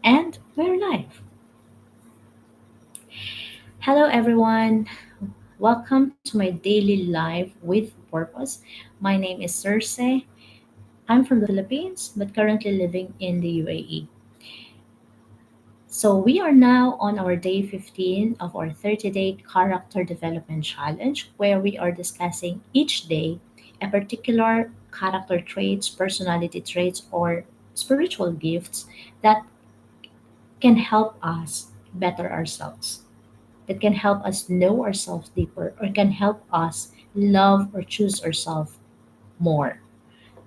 And we're live. Hello, everyone. Welcome to my daily live with purpose. My name is Circe. I'm from the Philippines, but currently living in the UAE. So, we are now on our day 15 of our 30-day character development challenge, where we are discussing each day a particular character traits, personality traits, or spiritual gifts that can help us better ourselves, that can help us know ourselves deeper, or can help us love or choose ourselves more.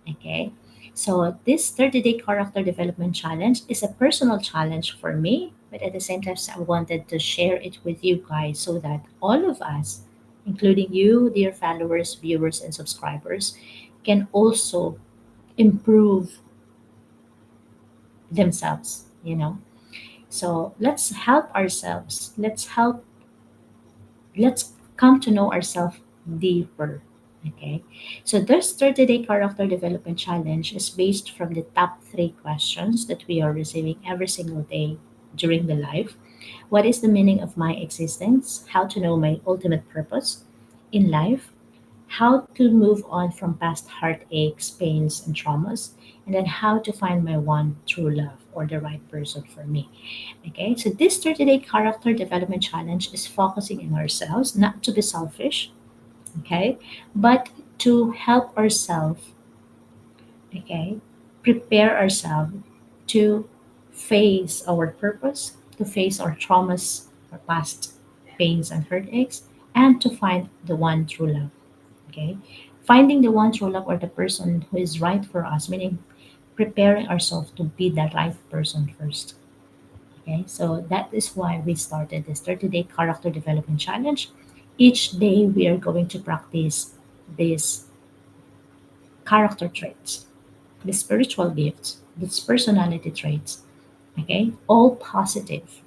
Okay. So this 30-day character development challenge is a personal challenge for me, but at the same time, I wanted to share it with you guys so that all of us, including you, dear followers, viewers, and subscribers, can also improve themselves. So let's come to know ourselves deeper. Okay. So this 30-day character development challenge is based from the top three questions that we are receiving every single day during the life. What is the meaning of my existence? How to know my ultimate purpose in life? How to move on from past heartaches, pains, and traumas? And then how to find my one true love or the right person for me. Okay, so this 30-day character development challenge is focusing on ourselves, not to be selfish, okay, but to help ourselves, okay, prepare ourselves to face our purpose, to face our traumas, our past pains and heartaches, and to find the one true love. Okay, finding the one true love or the person who is right for us, meaning preparing ourselves to be the right person first. Okay, so that is why we started this 30-day character development challenge. Each day we are going to practice these character traits, the spiritual gifts, these personality traits. Okay, all positive.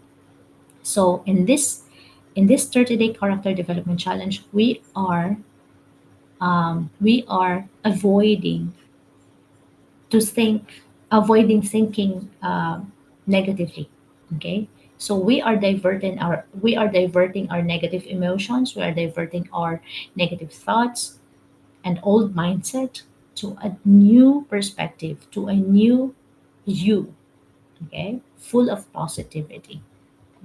So in this 30-day character development challenge, we are avoiding to think avoiding thinking negatively. Okay, so we are diverting our negative emotions, we are diverting our negative thoughts and old mindset to a new perspective, to a new you. Okay, full of positivity.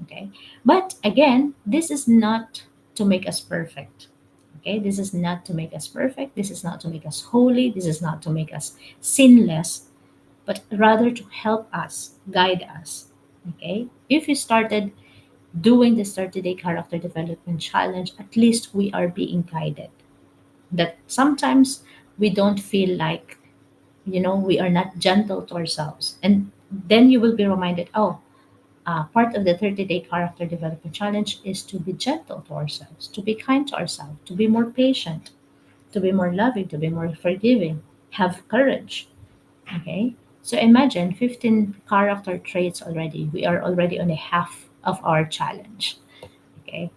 Okay, but again, this is not to make us perfect. Okay, this is not to make us perfect, this is not to make us holy, this is not to make us sinless, but rather to help us, guide us. Okay? If you started doing this 30-day character development challenge, at least we are being guided. That sometimes we don't feel like, we are not gentle to ourselves. And then you will be reminded, oh, part of the 30-day character development challenge is to be gentle to ourselves, to be kind to ourselves, to be more patient, to be more loving, to be more forgiving, have courage. Okay. So imagine 15 character traits already. We are already on a half of our challenge. Okay.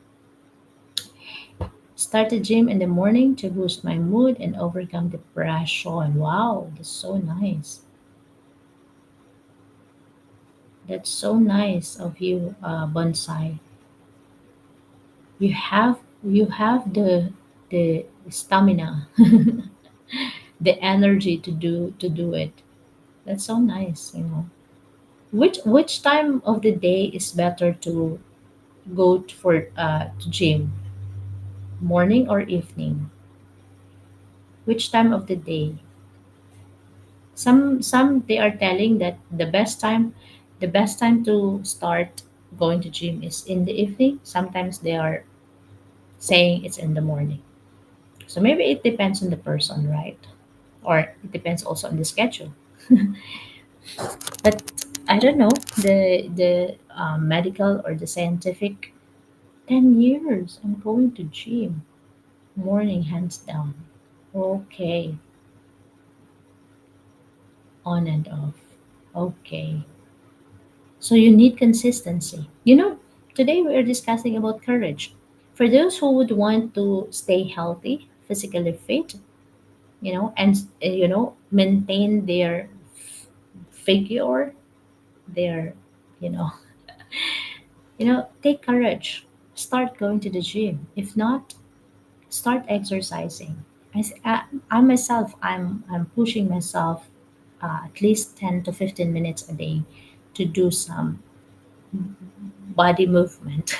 Start the gym in the morning to boost my mood and overcome depression. Wow, that's so nice. That's so nice of you, Bonsai. You have the stamina, the energy to do it. That's so nice. Which time of the day is better to go to gym, morning or evening? Which time of the day? Some they are telling that the best time to start going to gym is in the evening. Sometimes they are saying it's in the morning. So maybe it depends on the person, right? Or it depends also on the schedule. But I don't know, the medical or the scientific. 10 years I'm going to gym, morning hands down. Okay, on and off. Okay. So you need consistency. Today we are discussing about courage. For those who would want to stay healthy, physically fit, and maintain their figure, their you know. Take courage. Start going to the gym. If not, start exercising. I myself, I'm pushing myself at least 10 to 15 minutes a day to do some body movement.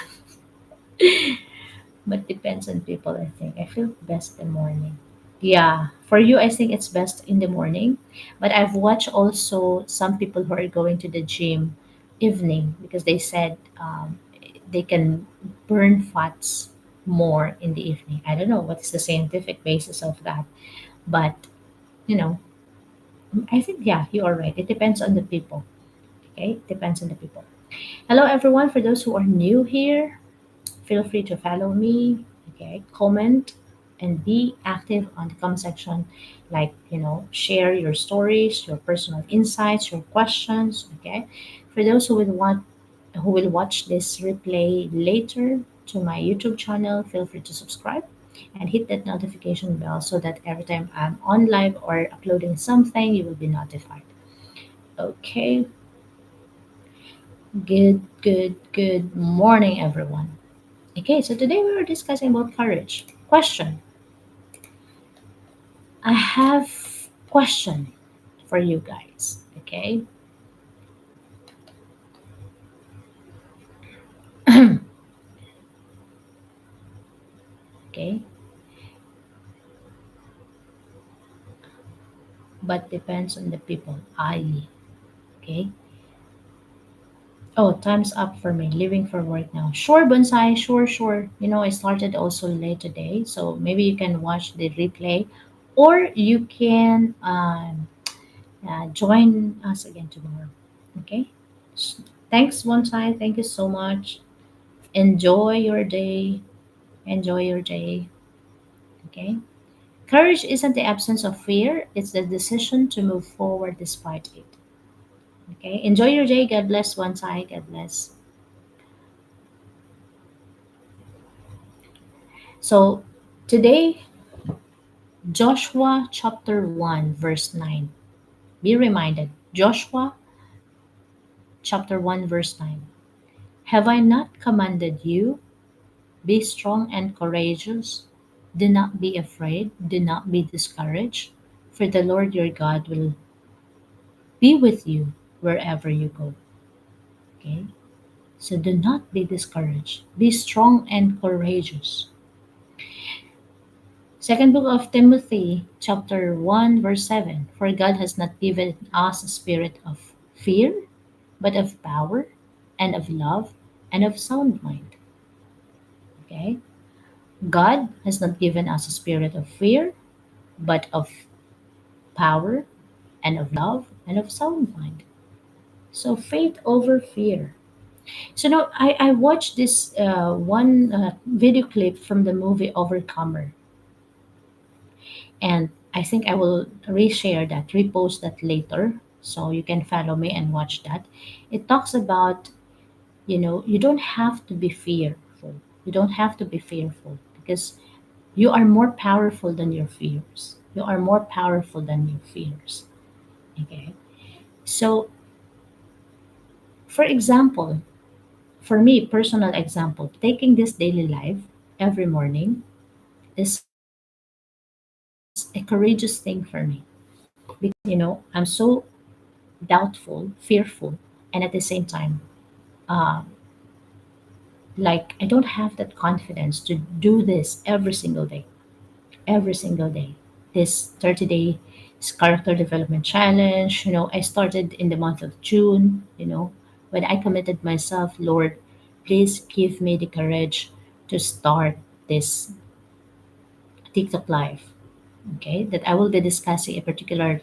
But depends on people, I think. I feel best in the morning. Yeah, for you, I think it's best in the morning. But I've watched also some people who are going to the gym evening because they said they can burn fats more in the evening. I don't know what's the scientific basis of that, but you know, I think yeah, you are right. It depends on the people. Okay, it depends on the people. Hello, everyone. For those who are new here, feel free to follow me, okay, comment and be active on the comment section. Like, share your stories, your personal insights, your questions, okay? For those who will watch this replay later to my YouTube channel, feel free to subscribe and hit that notification bell so that every time I'm on live or uploading something, you will be notified. Okay, good morning, everyone. Okay, so today we were discussing about courage. Question. I have question for you guys. Okay. Okay. But depends on the people. I. Okay. Oh, time's up for me. Leaving for work now. Sure, bonsai. Sure. I started also late today, so maybe you can watch the replay, or you can join us again tomorrow. Okay. Thanks, bonsai. Thank you so much. Enjoy your day. Enjoy your day. Okay. Courage isn't the absence of fear, it's the decision to move forward despite it. Okay. Enjoy your day. God bless one side. God bless. So today, Joshua chapter 1, verse 9. Be reminded. Joshua chapter 1, verse 9. Have I not commanded you? Be strong and courageous. Do not be afraid. Do not be discouraged. For the Lord your God will be with you wherever you go. Okay? So do not be discouraged. Be strong and courageous. Second book of Timothy, chapter 1, verse 7. For God has not given us a spirit of fear, but of power and of love and of sound mind. Okay? God has not given us a spirit of fear, but of power and of love and of sound mind. So faith over fear. So now I watched this one video clip from the movie Overcomer, and I think I will reshare that, repost that later, so you can follow me and watch that. It talks about you don't have to be fearful. You don't have to be fearful because you are more powerful than your fears. You are more powerful than your fears. Okay, so for example, for me, personal example, taking this daily life every morning is a courageous thing for me because I'm so doubtful, fearful, and at the same time, uh, like I don't have that confidence to do this every single day. This 30-day character development challenge, I started in the month of June, when I committed myself, Lord, please give me the courage to start this TikTok live. Okay, that I will be discussing a particular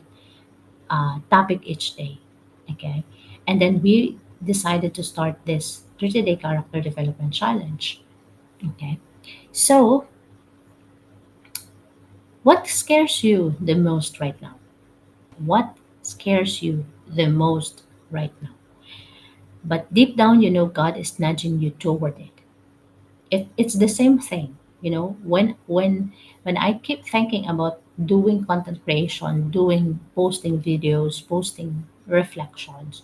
topic each day. Okay. And then we decided to start this 30-day character development challenge. Okay. So, what scares you the most right now? What scares you the most right now? But deep down, God is nudging you toward it. It's the same thing. When I keep thinking about doing content creation, doing posting videos, posting reflections,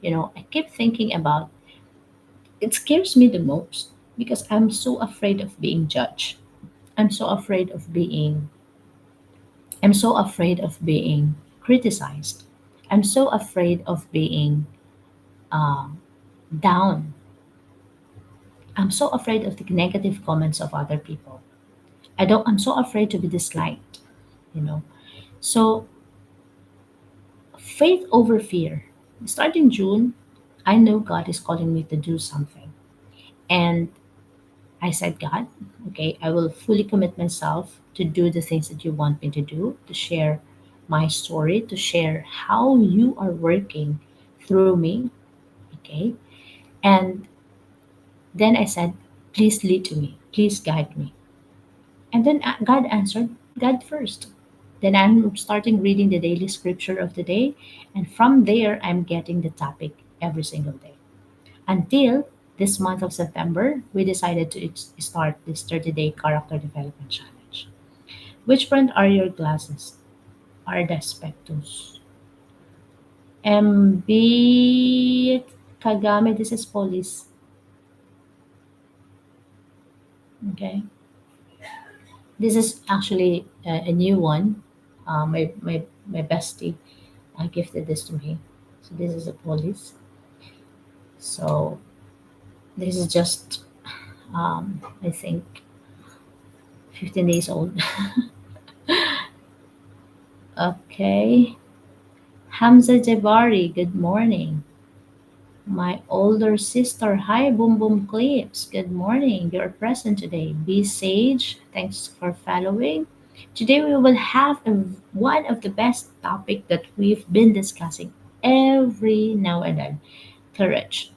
I keep thinking about it scares me the most because I'm so afraid of being judged. I'm so afraid of being I'm so afraid of being criticized. I'm so afraid of being uh, down. I'm so afraid of the negative comments of other people. I'm so afraid to be disliked, you know. So faith over fear. Starting June, I know God is calling me to do something. And I said, God, okay, I will fully commit myself to do the things that you want me to do, to share my story, to share how you are working through me, okay? And then I said, please lead to me, please guide me. And then God answered, God first. Then I'm starting reading the daily scripture of the day, and from there, I'm getting the topic every single day. Until this month of September, we decided to start this 30-day character development challenge. Which brand are your glasses? Are the Spectus. MB Kagame, this is police. Okay. This is actually a new one. My bestie gifted this to me. So this is a police. So this is just I think 15 days old. Okay. Hamza Jabari, good morning. My older sister, hi Boom Boom Clips, good morning. You're present today. Be Sage, thanks for following. Today we will have one of the best topic that we've been discussing every now and then, courage.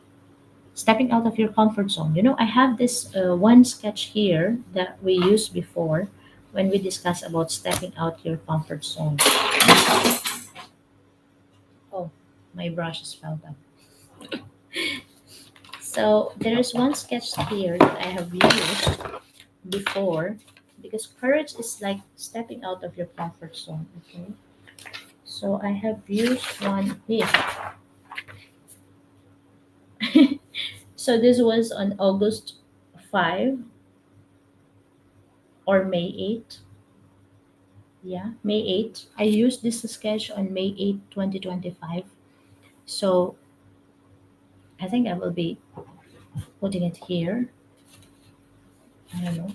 Stepping out of your comfort zone. I have this one sketch here that we used before when we discuss about stepping out your comfort zone. Oh, my brushes fell down. So there is one sketch here that I have used before because courage is like stepping out of your comfort zone. Okay. So I have used one here. So this was on August 5 or May 8. Yeah, May 8. I used this sketch on May 8, 2025. So I think I will be putting it here. I don't know.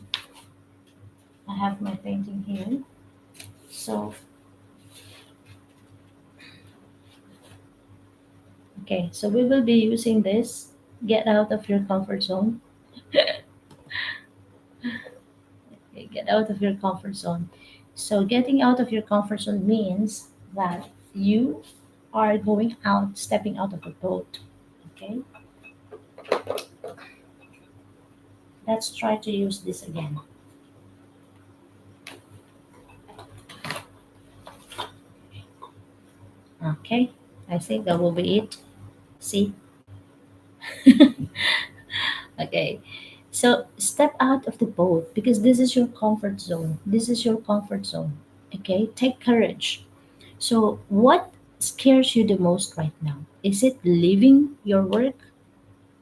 I have my painting here. So, okay, so we will be using this. Get out of your comfort zone. Okay, get out of your comfort zone. So, getting out of your comfort zone means that you are going out, stepping out of the boat. Okay, let's try to use this again. Okay, I think that will be it. See? Okay, so step out of the boat because this is your comfort zone. This is your comfort zone. Okay, take courage. So, what scares you the most right now? Is it leaving your work?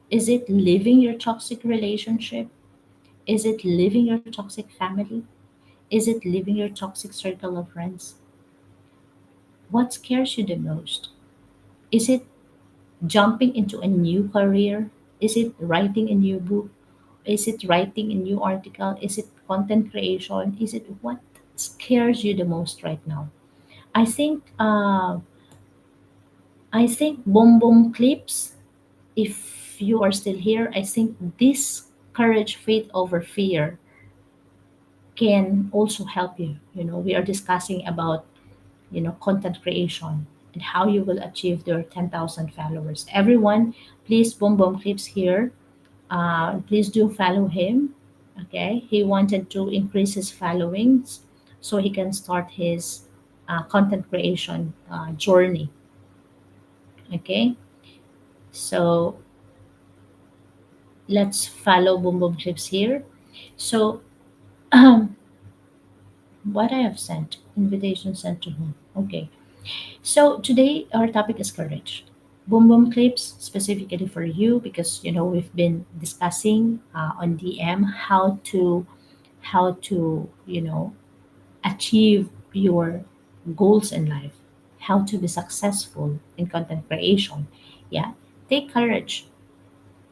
Is it leaving your toxic relationship? Is it leaving your toxic family? Is it leaving your toxic circle of friends? What scares you the most? Is it jumping into a new career? Is it writing a new book? Is it writing a new article? Is it content creation? Is it what scares you the most right now? I think Boom Boom Clips, if you are still here, I think this courage, faith over fear can also help you. We are discussing about, content creation and how you will achieve your 10,000 followers. Everyone, please, Boom Boom Clips here. Please do follow him. Okay. He wanted to increase his followings so he can start his content creation journey. Okay. So let's follow Boom Boom Clips here. So, what I have sent, invitation sent to whom? Okay. So today our topic is courage. Boom Boom Clips specifically for you because we've been discussing on DM how to achieve your goals in life, how to be successful in content creation. Yeah, take courage,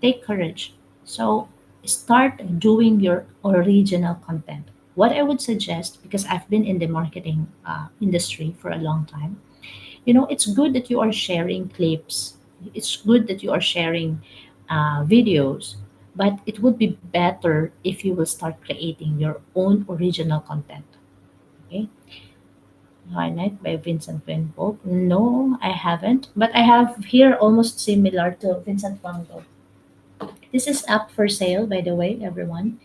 take courage. So start doing your original content. What I would suggest, because I've been in the marketing industry for a long time, it's good that you are sharing clips, it's good that you are sharing videos, but it would be better if you will start creating your own original content. Okay. Twilight by Vincent van Gogh. No, I haven't, but I have here almost similar to Vincent van Gogh. This is up for sale, by the way, everyone.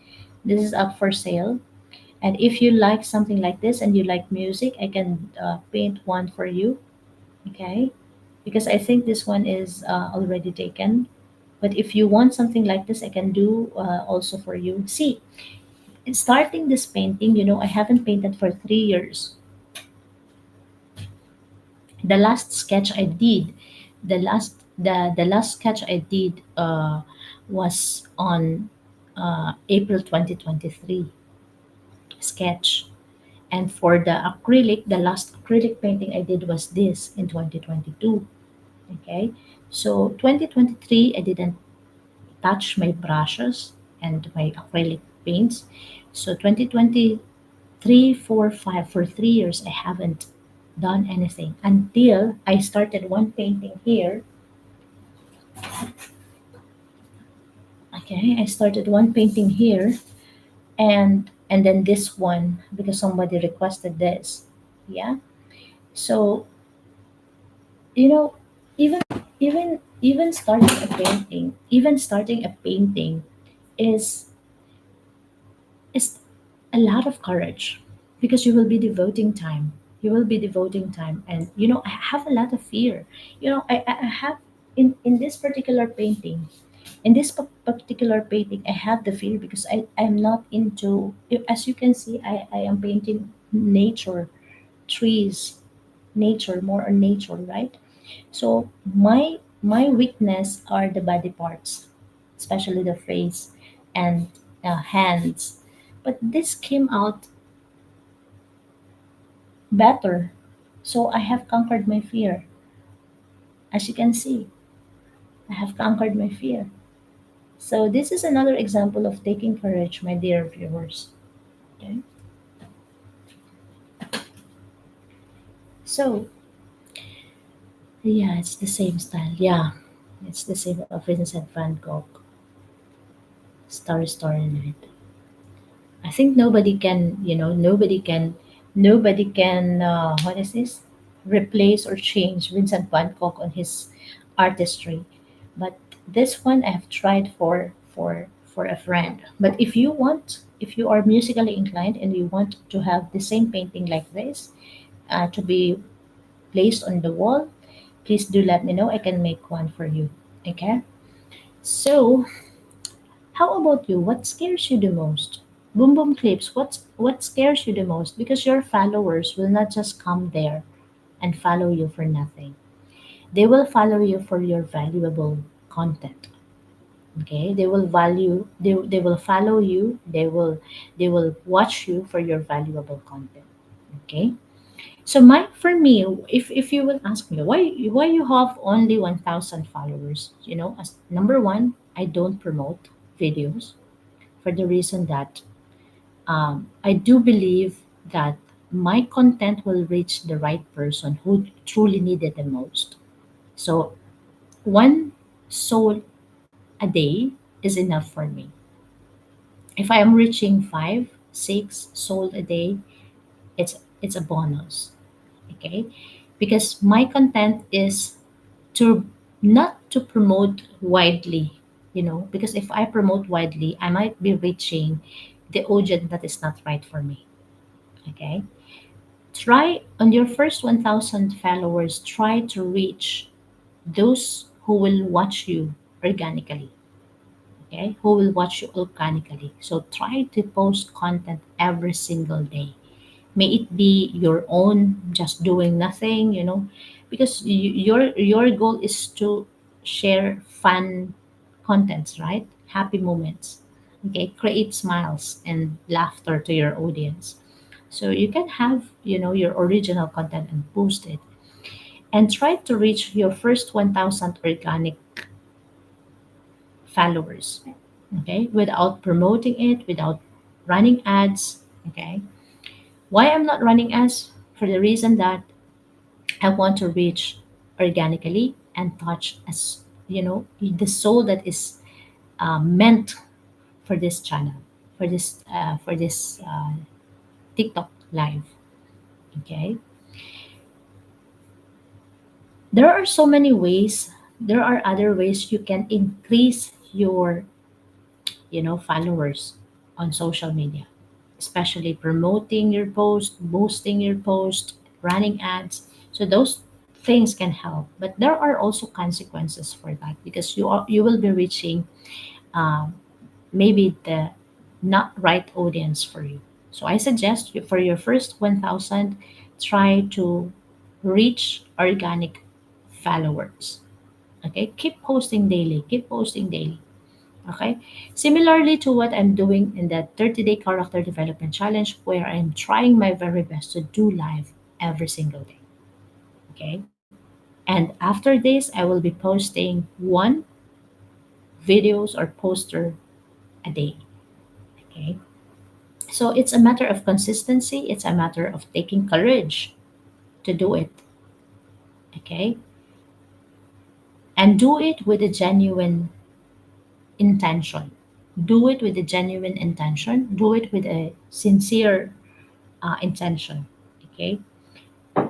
This is up for sale. And if you like something like this and you like music, I can paint one for you. Okay. Because I think this one is already taken. But if you want something like this, I can do also for you. See, in starting this painting, I haven't painted for 3 years. The last sketch I did, the last sketch I did was on April 2023 sketch. And for the acrylic, the last acrylic painting I did was this in 2022. Okay, so 2023 I didn't touch my brushes and my acrylic paints. So 2023, 4, 5, for 3 years I haven't done anything until I started one painting here. Okay, I started one painting here, and then this one because somebody requested this. Yeah. So you know, even even starting a painting is is a lot of courage because you will be devoting time. You will be devoting time, and I have a lot of fear. I have in this particular painting. In this particular painting, I have the fear because I'm not into. As you can see, I am painting nature, trees, nature, more on nature, right? So my weakness are the body parts, especially the face and hands. But this came out better. So I have conquered my fear. As you can see, I have conquered my fear. So this is another example of taking courage, my dear viewers. Okay. So yeah, it's the same style. Yeah, it's the same of Vincent van Gogh, Starry Starry Night. I think nobody can, what is this? Replace or change Vincent van Gogh on his artistry. But this one I have tried for a friend. But if you are musically inclined and you want to have the same painting like this to be placed on the wall, please do let me know. I can make one for you. Okay. So how about you? What scares you the most? Boom Boom Clips, what scares you the most? Because your followers will not just come there and follow you for nothing. They will follow you for your valuable content. Okay? They will follow you. They will watch you for your valuable content. Okay? So my for me, if you will ask me why you have only 1,000 followers, as number one, I don't promote videos for the reason that I do believe that my content will reach the right person who truly need it the most. So one soul a day is enough for me. If I am reaching five, six sold a day, it's a bonus. Okay, because my content is to not to promote widely. Because if I promote widely, I might be reaching the audience that is not right for me. Okay, try on your first 1,000 followers, try to reach those who will watch you organically. Okay, who will watch you organically. So try to post content every single day. May it be your own, just doing nothing, because your goal is to share fun contents, right? Happy moments. Okay, create smiles and laughter to your audience. So you can have, your original content and post it, and try to reach your first 1,000 organic followers. Okay, without promoting it, without running ads. Okay, why I'm not running ads? For the reason that I want to reach organically and touch, as the soul that is meant for this channel, for this TikTok live. Okay, there are so many ways. There are other ways you can increase your followers on social media, especially promoting your post, boosting your post, running ads. So those things can help, but there are also consequences for that, because you will be reaching um, maybe the not right audience for you. So I suggest you, for your first 1,000, try to reach organic followers. Okay, keep posting daily, keep posting daily. Okay, similarly to what I'm doing in the 30-day character development challenge, where I'm trying my very best to do live every single day. Okay, and after this, I will be posting one videos or poster a day. Okay, so it's a matter of consistency, it's a matter of taking courage to do it. Okay, and do it with a genuine intention. Do it with a genuine intention, do it with a sincere intention. Okay,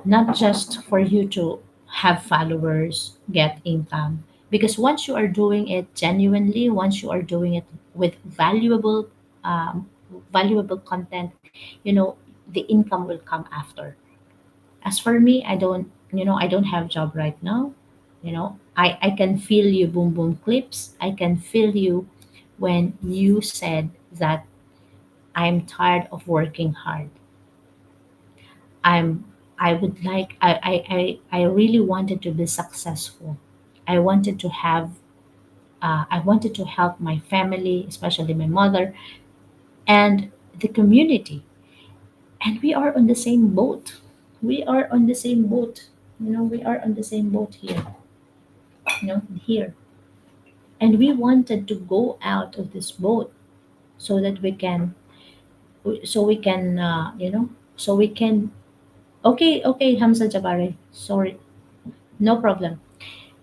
not just for you to have followers, get income. Because once you are doing it genuinely, once you are doing it with um, valuable content, the income will come after. As for me, I don't have job right now. I can feel you, boom boom clips. I can feel you when you said that I'm tired of working hard. I'm I would like I really wanted to be successful. I wanted to have I wanted to help my family, especially my mother and the community. And we are on the same boat. We are on the same boat. We are on the same boat here. Here. And we wanted to go out of this boat so that we can. Okay, okay, Hamza Jabari. Sorry, no problem.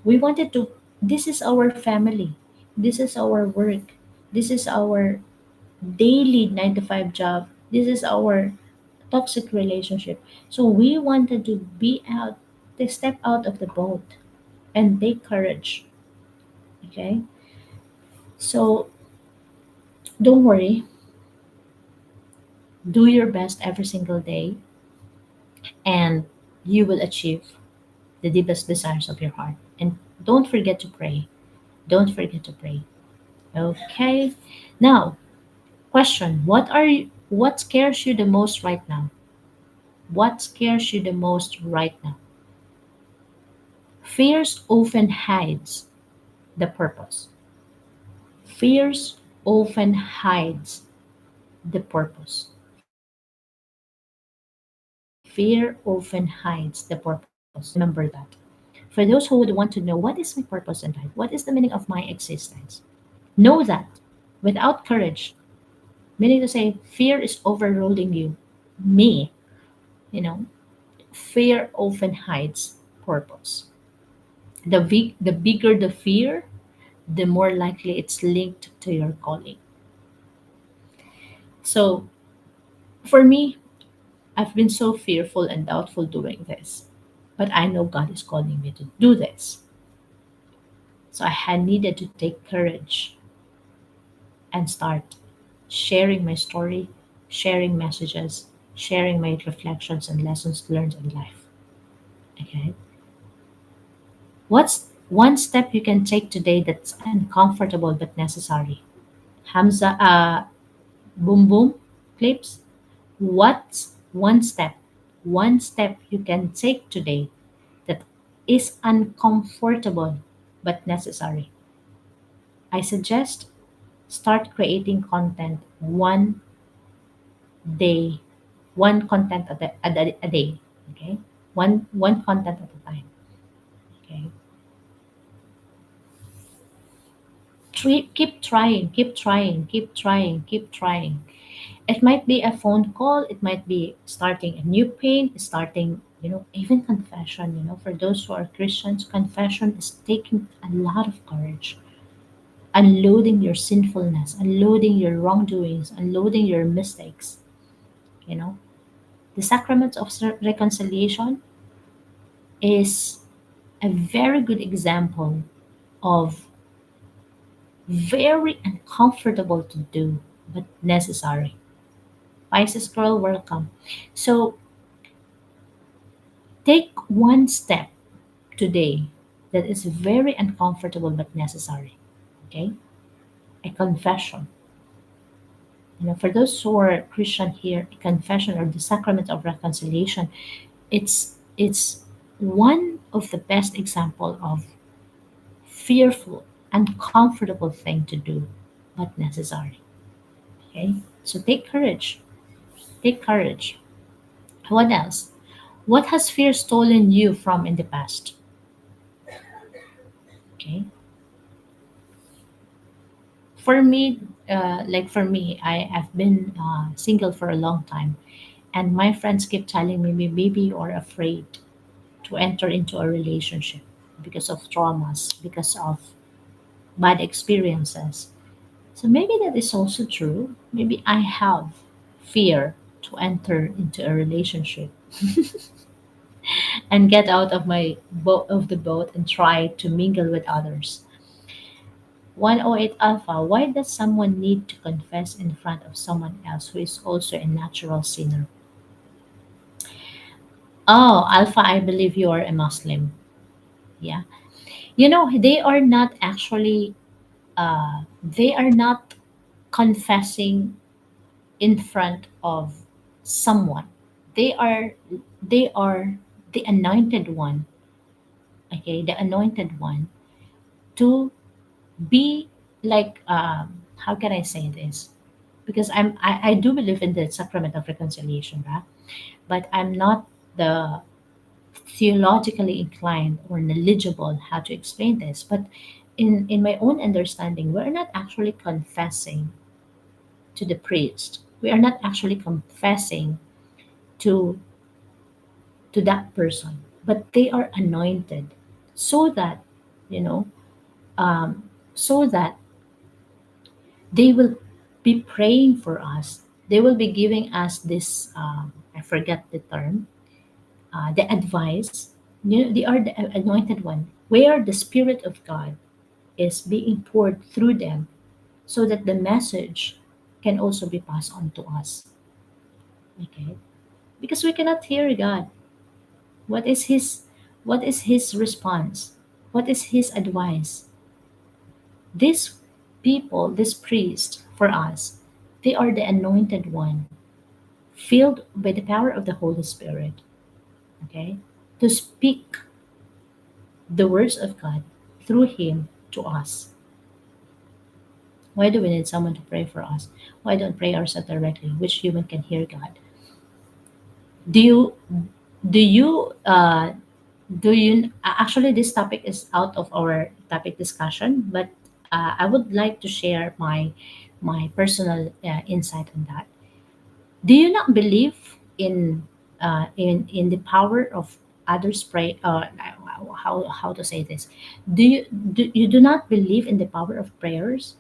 We wanted to, this is our family, this is our work, this is our daily 9 to 5 job, this is our toxic relationship. So we wanted to be out, to step out of the boat and take courage. Okay, so don't worry, do your best every single day, and you will achieve the deepest desires of your heart. And don't forget to pray, don't forget to pray. Okay, now, question: what scares you the most right now? What scares you the most right now? Fears often hides the purpose. Fears often hides the purpose. Fear often hides the purpose. Remember that. For those who would want to know, what is my purpose in life? What is the meaning of my existence? Know that without courage, meaning to say fear is overruling you. Me, you know, fear often hides purpose. The bigger the fear, the more likely it's linked to your calling. So for me, I've been so fearful and doubtful doing this, but I know God is calling me to do this. So I had needed to take courage and start sharing my story, sharing messages, sharing my reflections and lessons learned in life. Okay. What's one step you can take today that's uncomfortable but necessary? Hamza, boom boom clips. What's one step you can take today that is uncomfortable but necessary. I suggest start creating content one day, one content a day. Okay, one content at a time. Okay, keep trying, keep trying, keep trying, keep trying. It might be a phone call, it might be starting a new paint, starting, even confession. For those who are Christians, confession is taking a lot of courage. Unloading your sinfulness, unloading your wrongdoings, unloading your mistakes. You know, the sacrament of reconciliation is a very good example of very uncomfortable to do, but necessary. Pisces girl, welcome. So take one step today that is very uncomfortable but necessary. Okay? A confession. For those who are Christian here, a confession or the sacrament of reconciliation, it's one of the best example of fearful, uncomfortable thing to do, but necessary. Okay? So take courage. Take courage. What else? What has fear stolen you from in the past? Okay. For me, I have been single for a long time, and my friends keep telling me, maybe you're afraid to enter into a relationship because of traumas, because of bad experiences. So maybe that is also true. Maybe I have fear to enter into a relationship and get out of my boat of the boat and try to mingle with others. 108 Alpha, why does someone need to confess in front of someone else who is also a natural sinner? Oh, Alpha, I believe you are a Muslim. Yeah. They are not actually, they are not confessing in front of someone. They are, they are the anointed one, okay, the anointed one to be like, how can I say this? Because I do believe in the sacrament of reconciliation, right? But I'm not the theologically inclined or knowledgeable how to explain this. But in my own understanding, we're not actually confessing to the priest. We are not actually confessing to that person, but they are anointed so that, you know so that they will be praying for us. They will be giving us this, I forget the term, the advice. They are the anointed one, where the Spirit of God is being poured through them so that the message can also be passed on to us. Okay? Because we cannot hear God. What is his response? What is his advice? These people, this priest for us, they are the anointed one, filled by the power of the Holy Spirit, okay? To speak the words of God through him to us. Why do we need someone to pray for us? Why don't pray ourselves directly? Which human can hear God? Do you do you actually, this topic is out of our topic discussion, but I would like to share my personal insight on that. Do you not believe in the power of others pray? How to say this? You do not believe in the power of prayers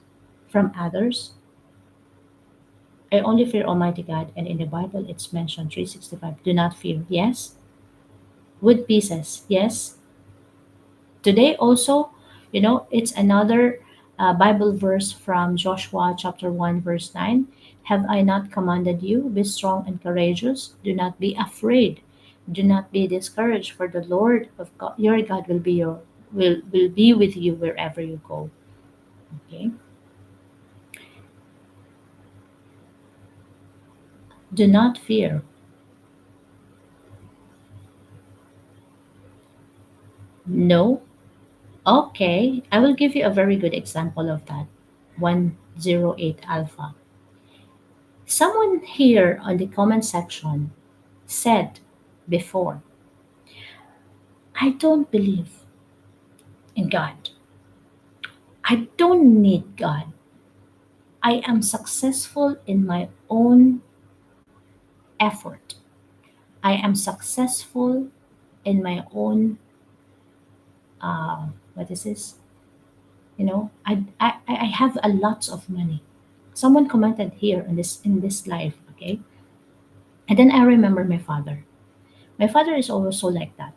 from others? I only fear Almighty God, and in the Bible it's mentioned 365. Do not fear. Yes, with pieces. Yes, today also, it's another Bible verse from Joshua chapter 1 verse 9. Have I not commanded you? Be strong and courageous. Do not be afraid. Do not be discouraged, for the Lord of God, your God will be with you wherever you go. Okay? Do not fear. No. Okay, I will give you a very good example of that. 108 Alpha. Someone here on the comment section said before, I don't believe in God. I don't need God. I am successful in my own effort. I am successful in my own, what is this? I have a lots of money. Someone commented here in this life, okay? And then I remember my father. My father is also like that.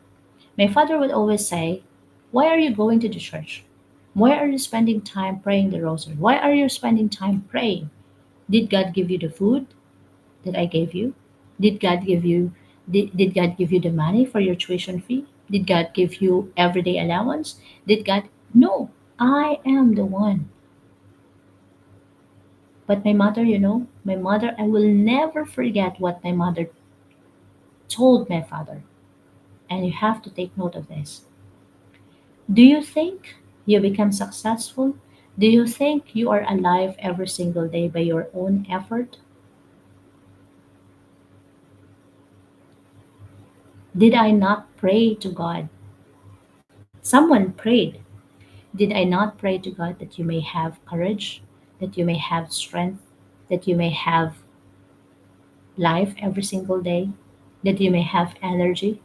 My father would always say, why are you going to the church? Why are you spending time praying the rosary? Why are you spending time praying? Did God give you the food that I gave you? Did God give you did God give you the money for your tuition fee? Did God give you everyday allowance? Did God No, I am the one. But my mother, my mother, I will never forget what my mother told my father. And you have to take note of this. Do you think you become successful? Do you think you are alive every single day by your own effort? Did I not pray to God? Someone prayed. Did I not pray to God that you may have courage, that you may have strength, that you may have life every single day, that you may have energy?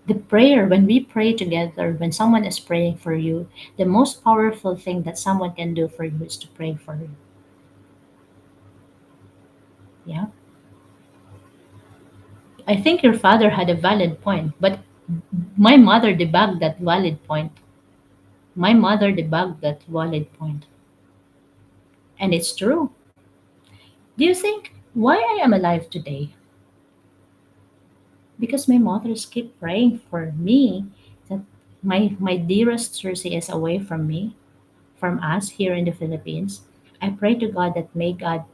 The prayer, when we pray together, when someone is praying for you, the most powerful thing that someone can do for you is to pray for you. Yeah. I think your father had a valid point, but my mother debugged that valid point. My mother debugged that valid point. And it's true. Do you think why I am alive today? Because my mothers keep praying for me that my dearest Cersei is away from me, from us here in the Philippines. I pray to God that may God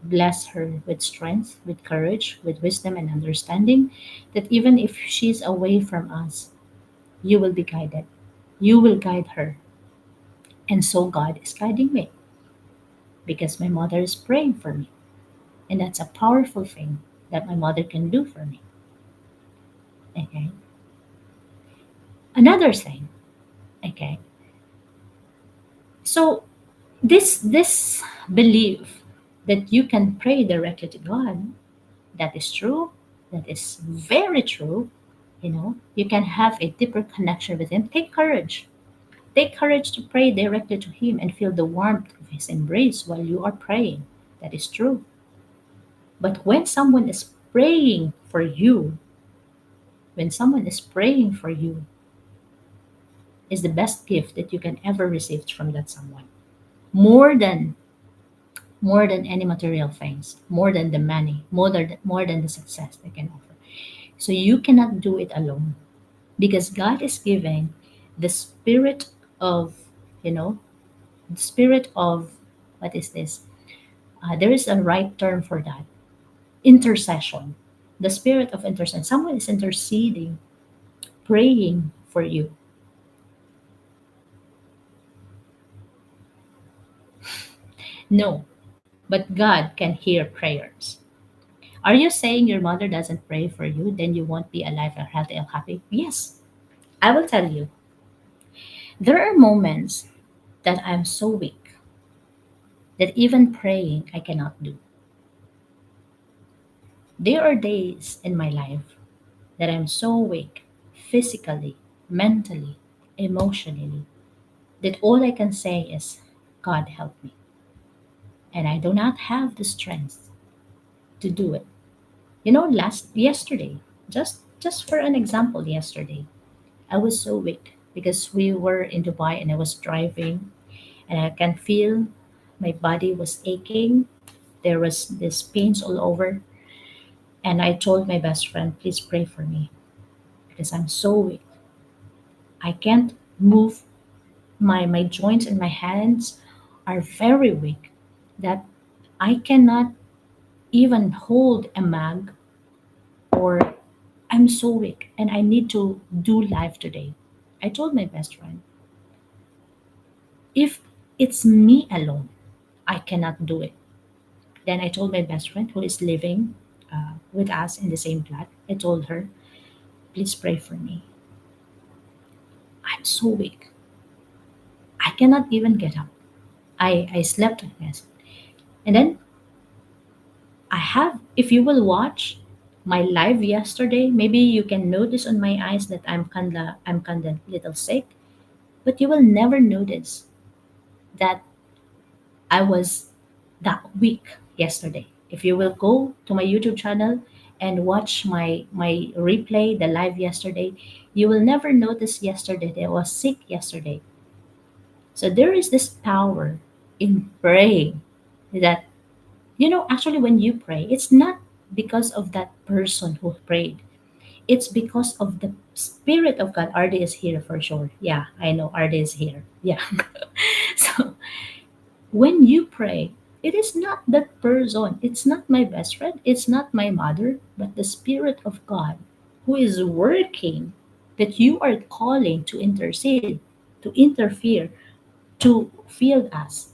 bless her with strength, with courage, with wisdom and understanding, that even if she's away from us, you will be guided. You will guide her. And so God is guiding me because my mother is praying for me. And that's a powerful thing that my mother can do for me. Okay. Another thing. Okay. So this belief that you can pray directly to God, that is true. That is very true. You can have a deeper connection with Him. Take courage. Take courage to pray directly to Him and feel the warmth of His embrace while you are praying. That is true. But when someone is praying for you, when someone is praying for you, is the best gift that you can ever receive from that someone. More than more than any material things, more than the money, more than the success they can offer. So you cannot do it alone because God is giving the spirit of, you know, the spirit of what is this? There is a right term for that. Intercession. The spirit of intercession. Someone is interceding, praying for you. No, but God can hear prayers. Are you saying your mother doesn't pray for you, then you won't be alive and healthy and happy? Yes, I will tell you. There are moments that I'm so weak that even praying I cannot do. There are days in my life that I'm so weak, physically, mentally, emotionally, that all I can say is, God help me. And I do not have the strength to do it. Yesterday, just for an example, yesterday, I was so weak because we were in Dubai and I was driving and I can feel my body was aching. There was this pains all over. And I told my best friend, please pray for me because I'm so weak. I can't move. My joints and my hands are very weak that I cannot even hold a mug or I'm so weak and I need to do life today. I told my best friend, if it's me alone, I cannot do it. Then I told my best friend who is living with us in the same flat, I told her, please pray for me. I'm so weak. I cannot even get up. I slept, yes. And then I have, if you will watch my live yesterday, maybe you can notice on my eyes that I'm kinda little sick, but you will never notice that I was that weak yesterday. If you will go to my YouTube channel and watch my replay, the live yesterday, you will never notice yesterday that I was sick yesterday. So there is this power in praying that, actually when you pray, it's not because of that person who prayed. It's because of the Spirit of God. RD is here for sure. Yeah, I know RD is here. Yeah. So when you pray, it is not that person. It's not my best friend. It's not my mother, but the Spirit of God who is working, that you are calling to intercede, to interfere, to fill us.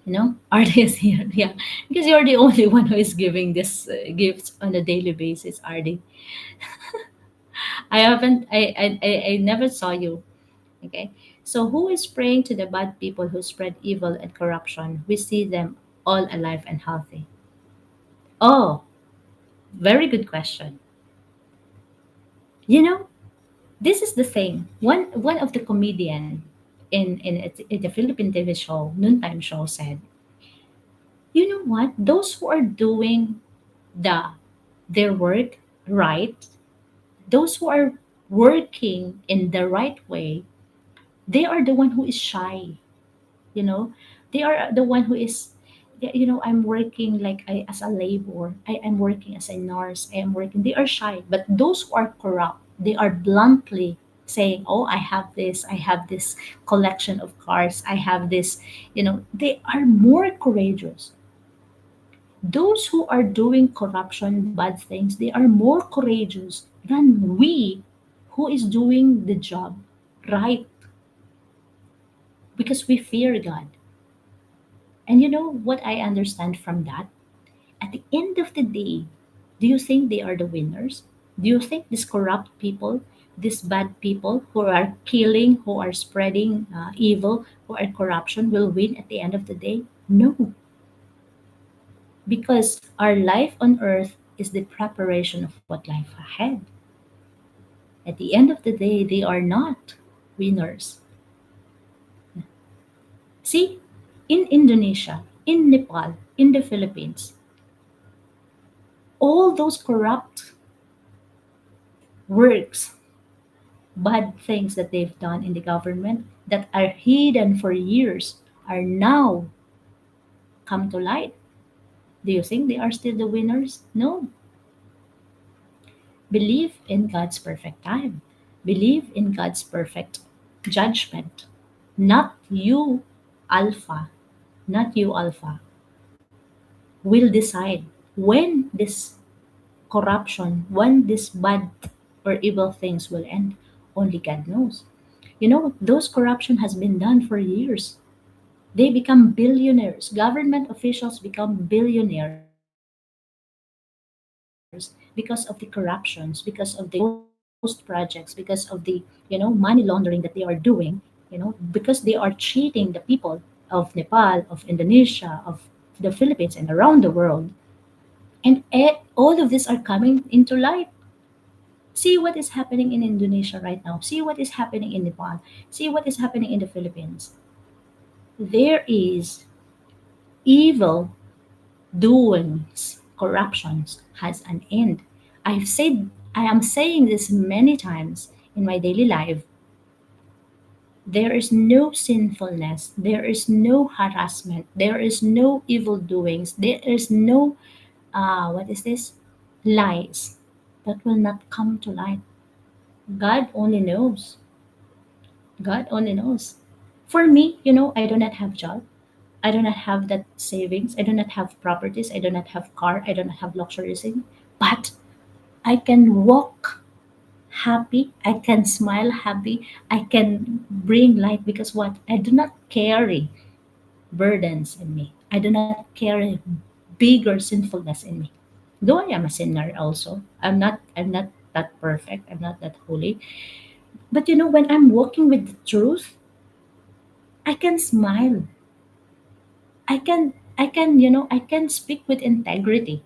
RD is here. Yeah, because you're the only one who is giving this gifts on a daily basis, RD. I haven't, I never saw you. Okay. So who is praying to the bad people who spread evil and corruption? We see them all alive and healthy. Oh, very good question. You know, this is the thing. One of the comedian in the Philippine TV show, noontime show, said, you know what? Those who are doing the their work right, those who are working in the right way, they are the one who is shy. you know they are the one who is, I'm working like as a labor, I am working as a nurse, I am working, they are shy. But those who are corrupt, they are bluntly saying, oh, I have this collection of cars, I have this. They are more courageous. Those who are doing corruption, bad things, they are more courageous than we who is doing the job right, because we fear God. And you know what I understand from that? At the end of the day, do you think they are the winners? Do you think these corrupt people, these bad people who are killing, who are spreading evil, who are corruption will win at the end of the day? No, because our life on earth is the preparation of what life ahead. At the end of the day, they are not winners. See, in Indonesia, in Nepal, in the Philippines, all those corrupt works, bad things that they've done in the government that are hidden for years are now come to light. Do you think they are still the winners? No. Believe in God's perfect time. Believe in God's perfect judgment. Not you, Alpha, not you, Alpha, will decide when this corruption, when this bad or evil things will end. Only God knows. Those corruption has been done for years. They become billionaires. Government officials become billionaires because of the corruptions, because of the ghost projects, because of the money laundering that they are doing, because they are cheating the people of Nepal, of Indonesia, of the Philippines, and around the world. And all of these are coming into light. See what is happening in Indonesia right now. See what is happening in Nepal. See what is happening in the Philippines. There is evil doings, corruptions has an end. I am saying this many times in my daily life. There is no sinfulness, there is no harassment, there is no evil doings, there is no what is this? Lies that will not come to light. God only knows. God only knows. For me, I do not have job. I do not have that savings. I do not have properties. I do not have car. I do not have luxuries. But I can walk happy, I can smile happy, I can bring light because what? I do not carry burdens in me. I do not carry bigger sinfulness in me. Though I am a sinner also. I'm not that perfect. I'm not that holy. But when I'm walking with the truth, I can smile. I can speak with integrity.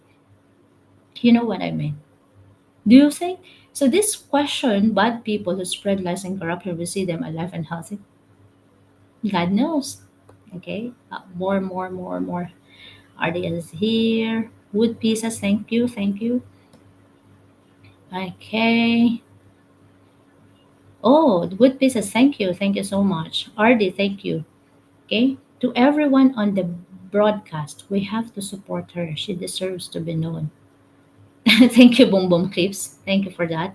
You know what I mean? Do you think? So this question, bad people who spread lies and corruption, we see them alive and healthy. God knows. Okay? More. RD is here. Wood pieces, thank you, thank you. Okay. Oh, the wood pieces, thank you so much. RD, thank you. Okay. To everyone on the broadcast, we have to support her. She deserves to be known. Thank you, Boom Boom Clips. Thank you for that.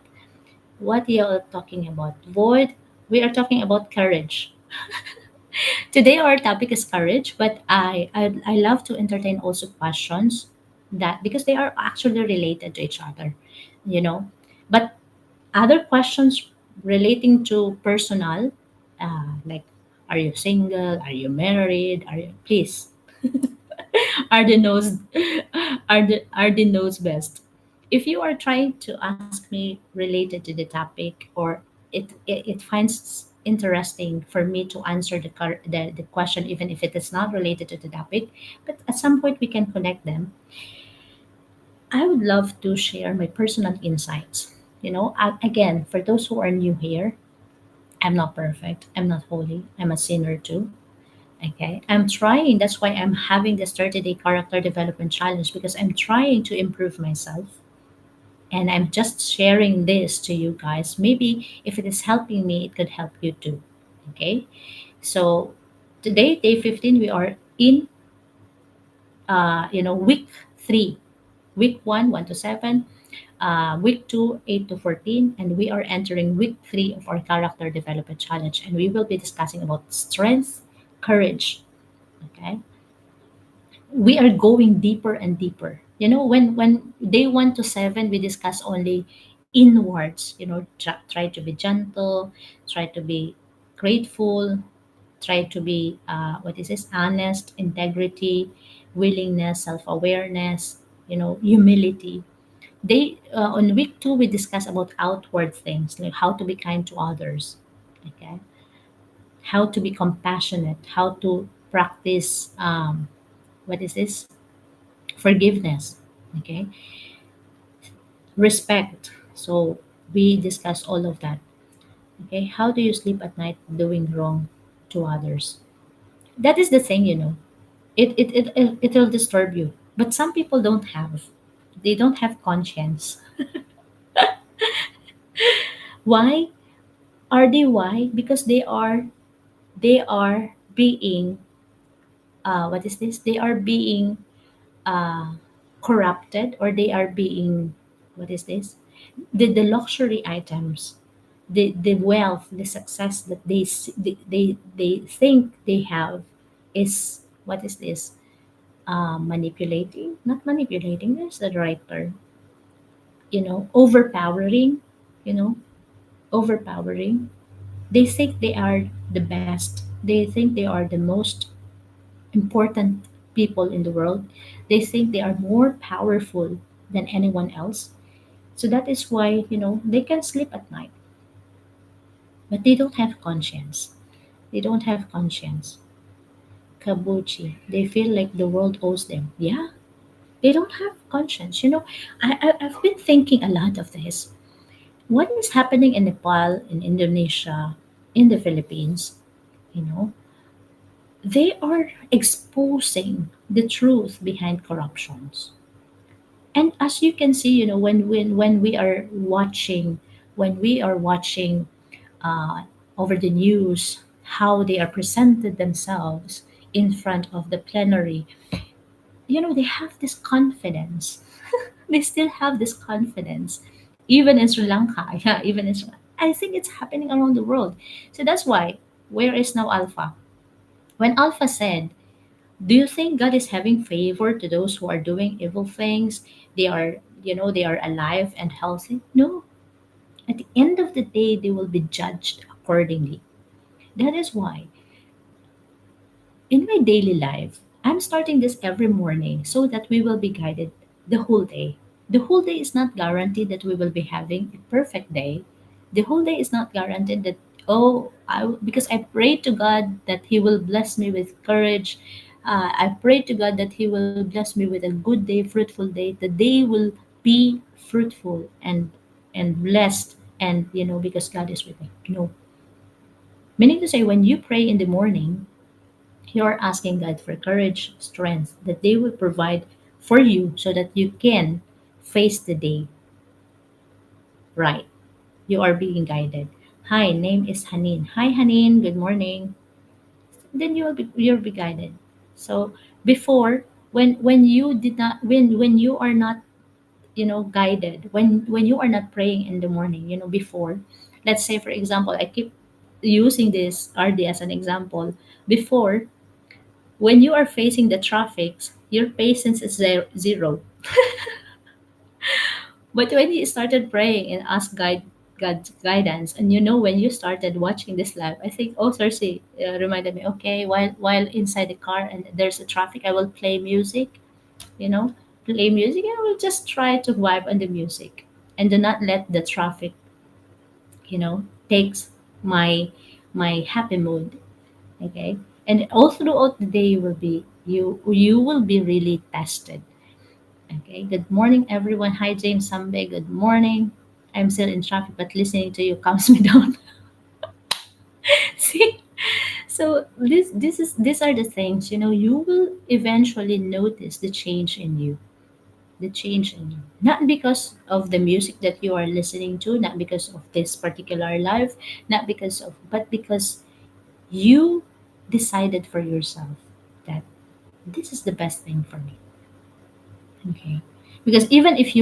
What you are talking about? Void. We are talking about courage. Today our topic is courage, but I love to entertain also questions that because they are actually related to each other, you know. But other questions relating to personal, like are you single? Are you married? Are you please Arden knows Arden knows best. If you are trying to ask me related to the topic or it finds interesting for me to answer the question even if it is not related to the topic, but at some point we can connect them. I would love to share my personal insights. Again, for those who are new here, I'm not perfect. I'm not holy. I'm a sinner too. Okay. I'm trying. That's why I'm having this 30-day character development challenge because I'm trying to improve myself. And I'm just sharing this to you guys. Maybe if it is helping me, it could help you too. Okay. So today, day 15, we are in, week three. Week one, 1 to 7. Week two, 8 to 14. And we are entering week three of our character development challenge. And we will be discussing about strength, courage. Okay, we are going deeper and deeper. When day 1 to 7 we discuss only inwards. Try to be gentle, try to be grateful, try to be what is this, honest, integrity, willingness, self-awareness, humility. They On week 2 we discuss about outward things like how to be kind to others. Okay, how to be compassionate, how to practice what is this, forgiveness. Okay, respect. So we discuss all of that. Okay, how do you sleep at night doing wrong to others? That is the thing. It will disturb you, but some people don't have, they don't have conscience. Why are they? Why? Because they are being what is this, they are being uh corrupted, or they are being what is this, the luxury items, the wealth, the success that they think they have is what is this, manipulating, not manipulating, there's the right term, overpowering, you know overpowering. They think they are the best, they think they are the most important people in the world. They think they are more powerful than anyone else. So that is why, they can sleep at night, but they don't have conscience. They don't have conscience. Kabuchi. They feel like the world owes them. Yeah, they don't have conscience. I've been thinking a lot of this. What is happening in Nepal, in Indonesia, in the Philippines, you know, they are exposing the truth behind corruptions. And as you can see, when we are watching, when we are watching uh, over the news, how they are presented themselves in front of the plenary, they have this confidence. They still have this confidence, even in Sri Lanka. Yeah, even in I think it's happening around the world. So that's why, where is now Alpha? When Alpha said, do you think God is having favor to those who are doing evil things? They are they are alive and healthy. No, at the end of the day, they will be judged accordingly. That is why in my daily life, I'm starting this every morning so that we will be guided the whole day. The whole day is not guaranteed that we will be having a perfect day. The whole day is not guaranteed that, oh, because I pray to God that He will bless me with courage. I pray to God that He will bless me with a good day, fruitful day. The day will be fruitful and blessed, and because God is with me. No, meaning to say, when you pray in the morning, you are asking God for courage, strength, that they will provide for you so that you can face the day right. You are being guided. Hi, name is Hanin. Hi, Hanin. Good morning. Then you'll be guided. So before, when you did not when you are not guided, when you are not praying in the morning, before, let's say for example, I keep using this RD as an example. Before, when you are facing the traffic, your patience is zero. But when you started praying and ask God's guidance, and when you started watching this live, I think, oh, Cersei reminded me, okay, while inside the car and there's a traffic, I will play music, you know, play music, and I will just try to vibe on the music and do not let the traffic, takes my happy mood. Okay. And all throughout the day you will be really tested. Okay. Good morning, everyone. Hi, James Sambe. Good morning. I'm still in traffic, but listening to you calms me down. See, so these are the things, you will eventually notice the change in you, the change in you, not because of the music that you are listening to, not because of this particular life, not because of, but because you decided for yourself that this is the best thing for me. Okay. Because even if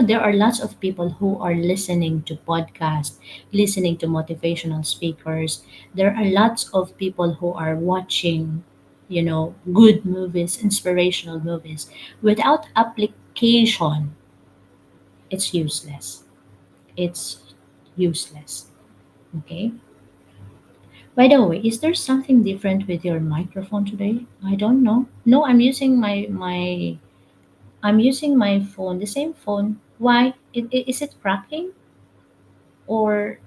there are lots of people who are listening to podcasts, listening to motivational speakers. There are lots of people who are watching, good movies, inspirational movies. Without application, it's useless. It's useless. Okay. By the way, is there something different with your microphone today? I don't know. No, I'm using my phone, the same phone. Why? Is it cracking, or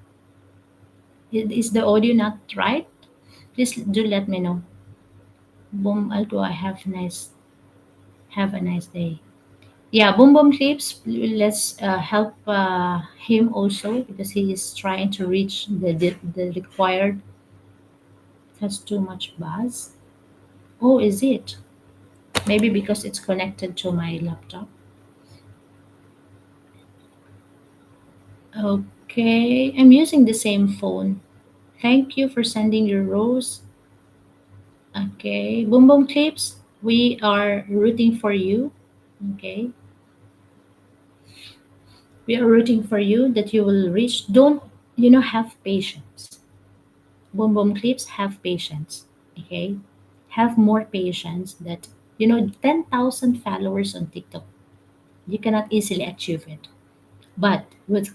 is the audio not right? Please do let me know. Boom, Alto, have a nice day. Yeah, Boom Boom Clips. Let's help him also because he is trying to reach the required. Has too much buzz. Oh, is it? Maybe because it's connected to my laptop. Okay, I'm using the same phone. Thank you for sending your rose. Okay, Boom Boom Clips, we are rooting for you. Okay, we are rooting for you that you will reach. Don't, have patience. Boom Boom Clips, have patience. Okay, have more patience that, 10,000 followers on TikTok. You cannot easily achieve it. But with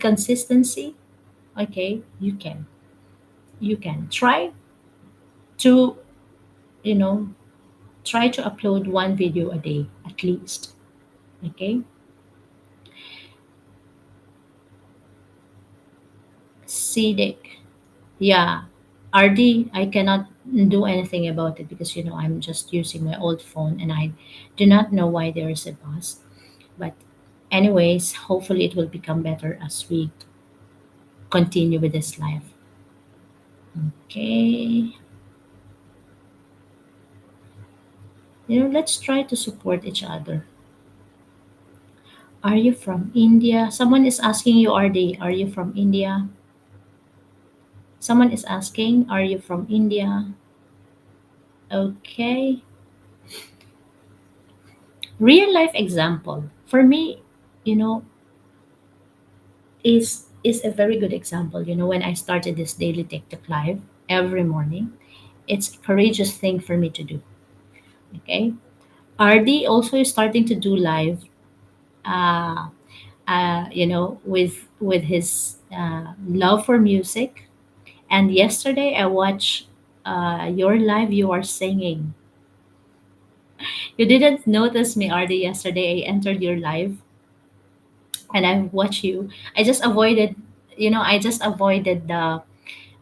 consistency, okay, you can. You can. To, you know, try to upload one video a day at least. Okay. CDIC. Yeah. RD, I cannot do anything about it because, I'm just using my old phone and I do not know why there is a buzz. But, anyways, hopefully it will become better as we continue with this life. Okay. Let's try to support each other. Are you from India? Someone is asking you, RD, are you from India? Someone is asking, are you from India? Okay. Real life example. For me, you know, is a very good example. When I started this daily TikTok live every morning, it's a courageous thing for me to do. Okay. RD also is starting to do live uh, with his love for music. And yesterday I watched your live. You are singing. You didn't notice me, Ardi. Yesterday I entered your live and I watched you. I just avoided, I just avoided the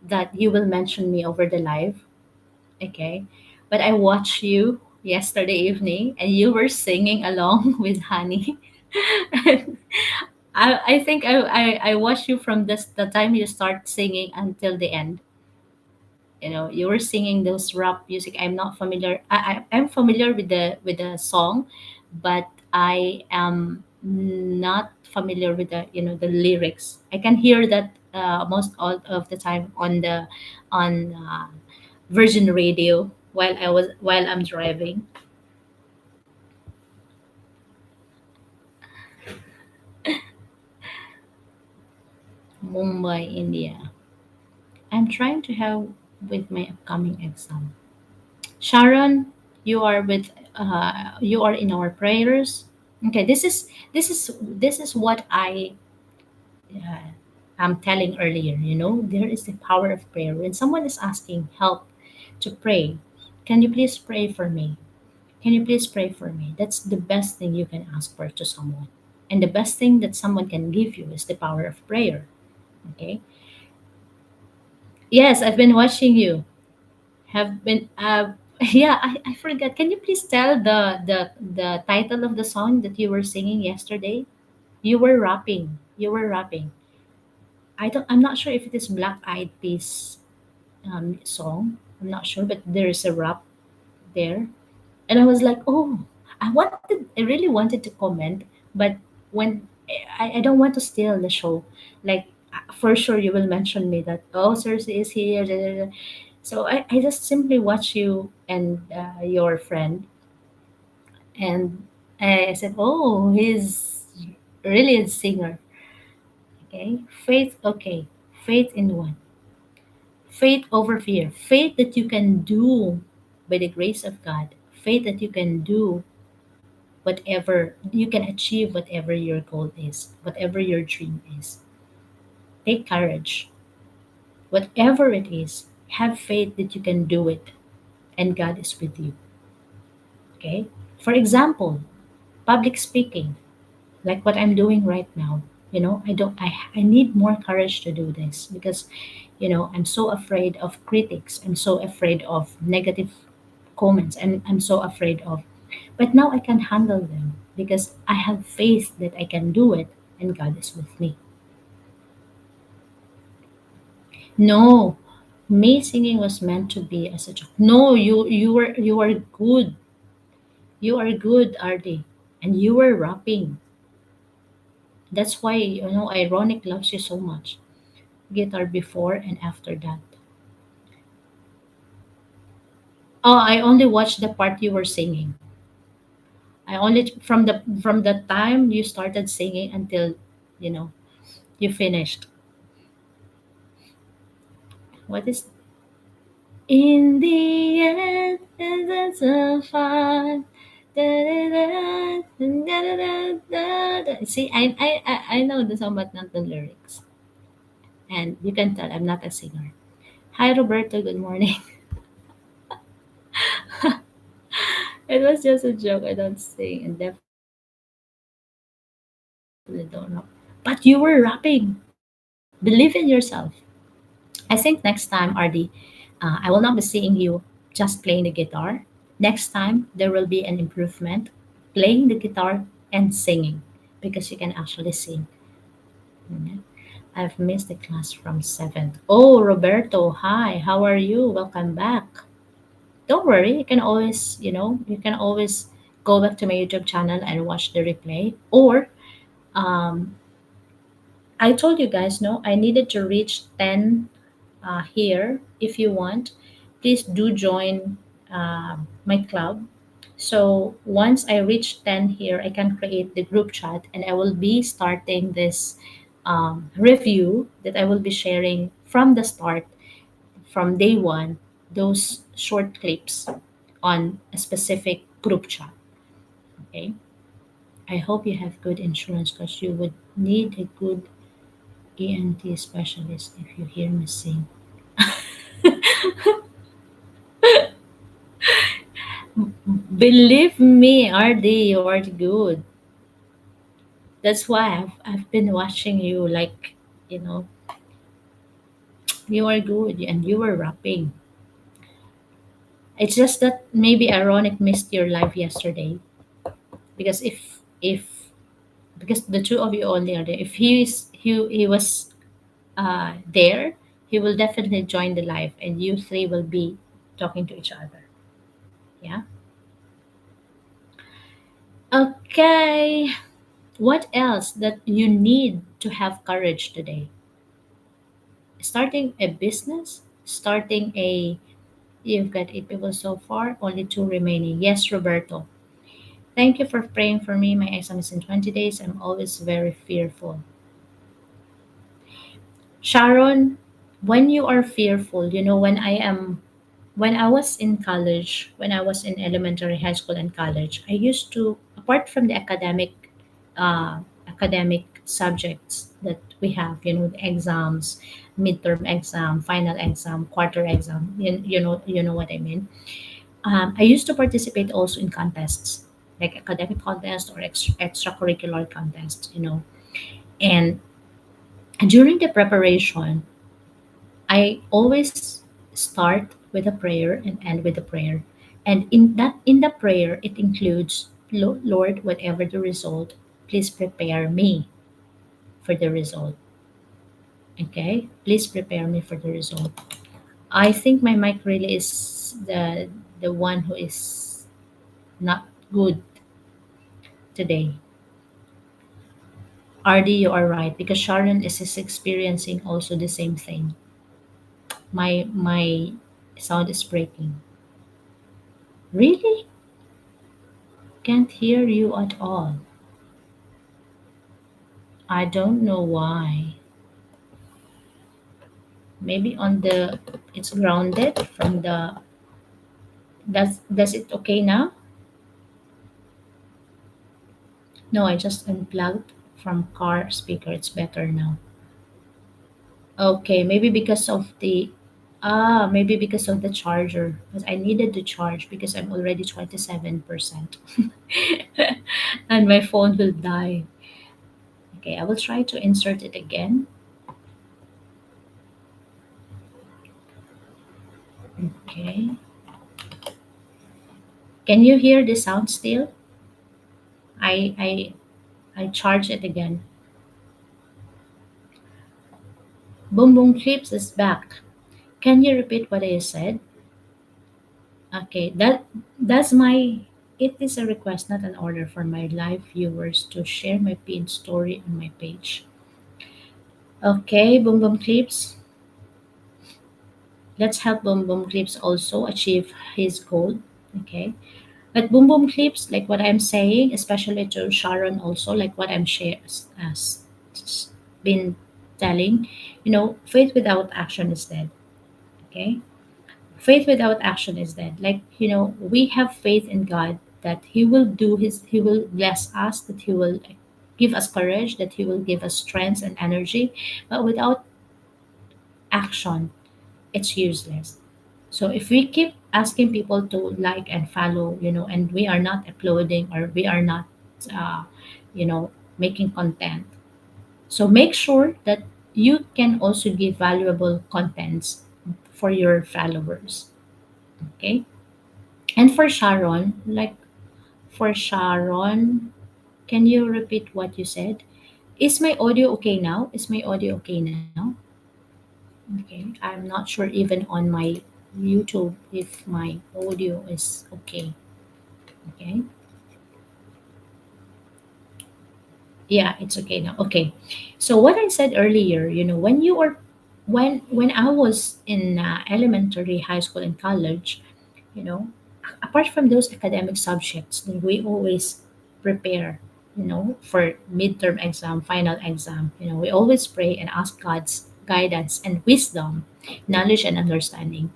that you will mention me over the live. Okay, but I watched you yesterday evening and you were singing along with Honey. I think I watched you from the time you start singing until the end. You were singing those rap music. I'm not familiar. I'm familiar with the song, but I am not familiar with the lyrics. I can hear that most all of the time on Virgin Radio while I'm driving. Mumbai, India. I'm trying to have with my upcoming exam. Sharon, you are in our prayers. Okay, this is what uh, I'm telling earlier. There is the power of prayer. When someone is asking help to pray, can you please pray for me? Can you please pray for me? That's the best thing you can ask for to someone. And the best thing that someone can give you is the power of prayer. Okay. Yes, I've been watching you. Have been yeah, I forgot. Can you please tell the title of the song that you were singing yesterday? You were rapping. I'm not sure if it is Black Eyed Peas song. I'm not sure, but there is a rap there. And I was like, oh, I really wanted to comment, but when I don't want to steal the show. Like, for sure you will mention me that, oh, Cersei is here, da, da, da. So I just simply watch you and your friend, and I said, oh, he's really a singer. Okay, faith. Okay, faith in what? Faith over fear. Faith that you can do by the grace of God. Faith that you can do whatever you can achieve, whatever your goal is, whatever your dream is. Take courage. Whatever it is, have faith that you can do it and God is with you. Okay? For example, public speaking, like what I'm doing right now. I need more courage to do this because I'm so afraid of critics. I'm so afraid of negative comments. I'm so afraid of, but now I can handle them because I have faith that I can do it and God is with me. No, me singing was meant to be as a joke. No, you are good. You are good, Ardi, and you were rapping. That's why Ironic loves you so much. Guitar before and after that. Oh, I only watched the part you were singing. I only from the time you started singing until you know you finished. What is in the end? That's a fun. Da, da, da, da, da, da, da, da. See, I know the song, but not the lyrics. And you can tell I'm not a singer. Hi, Roberto. Good morning. It was just a joke. I don't sing and definitely don't rap. But you were rapping. Believe in yourself. I think next time, RD, I will not be seeing you just playing the guitar. Next time, there will be an improvement playing the guitar and singing because you can actually sing. Mhm. I've missed the class from 7th. Oh, Roberto, hi, how are you? Welcome back. Don't worry, you can always go back to my YouTube channel and watch the replay. Or um, I told you guys, no, I needed to reach 10 here. If you want, please do join my club. So once I reach 10 here, I can create the group chat and I will be starting this review that I will be sharing from the start, from day one, those short clips on a specific group chat. Okay. I hope you have good insurance because you would need a good ENT specialist if you hear me sing. Believe me, RD, you are good. That's why I've been watching you like, you know, you are good and you were rapping. It's just that maybe Ironic missed your live yesterday because if because the two of you only are there. If he was there, he will definitely join the live, and you three will be talking to each other. Yeah. Okay. What else that you need to have courage today? Starting a business, starting a you've got 8 people so far, only two remaining. Yes, Roberto. Thank you for praying for me. My exam is in 20 days. I'm always very fearful. Sharon, when you are fearful, when I was in college, when I was in elementary, high school, and college, I used to, apart from the academic subjects that we have, the exams, midterm exam, final exam, quarter exam, you know what I mean. I used to participate also in contests, like academic contests or extracurricular contests, and during the preparation, I always start with a prayer and end with a prayer. And in the prayer it includes, Lord, whatever the result, please prepare me for the result. Okay? Please prepare me for the result. I think my mic really is the one who is not good today. RD, you are right, because Sharon is experiencing also the same thing. My sound is breaking. Really? Can't hear you at all. I don't know why. Maybe on the it's grounded from the does it okay now? No, I just unplugged from car speaker. It's better now. Okay, maybe because of the charger. Because I needed to charge because I'm already 27%. And my phone will die. Okay, I will try to insert it again. Okay. Can you hear the sound still? I charge it again. Boom Boom Clips is back. Can you repeat what I said? Okay, that's my it is a request, not an order for my live viewers to share my pinned story on my page. Okay, Boom Boom Clips. Let's help Boom Boom Clips also achieve his goal. Okay. But Boom Boom Clips, like what I'm saying, especially to Sharon also, like what I'm as been telling, faith without action is dead. Okay. Faith without action is dead. Like, we have faith in God that He will bless us, that He will give us courage, that He will give us strength and energy. But without action, it's useless. So if we keep asking people to like and follow, and we are not uploading or we are not, uh, making content. So make sure that you can also give valuable contents for your followers. Okay. And for Sharon, can you repeat what you said? Is my audio okay now? Is my audio okay now? Okay. I'm not sure even on my YouTube if my audio is okay. Okay. Yeah, it's okay now. Okay. So what I said earlier, when I was in elementary, high school, and college, you know, apart from those academic subjects, then we always prepare, for midterm exam, final exam. We always pray and ask God's guidance and wisdom, knowledge and understanding.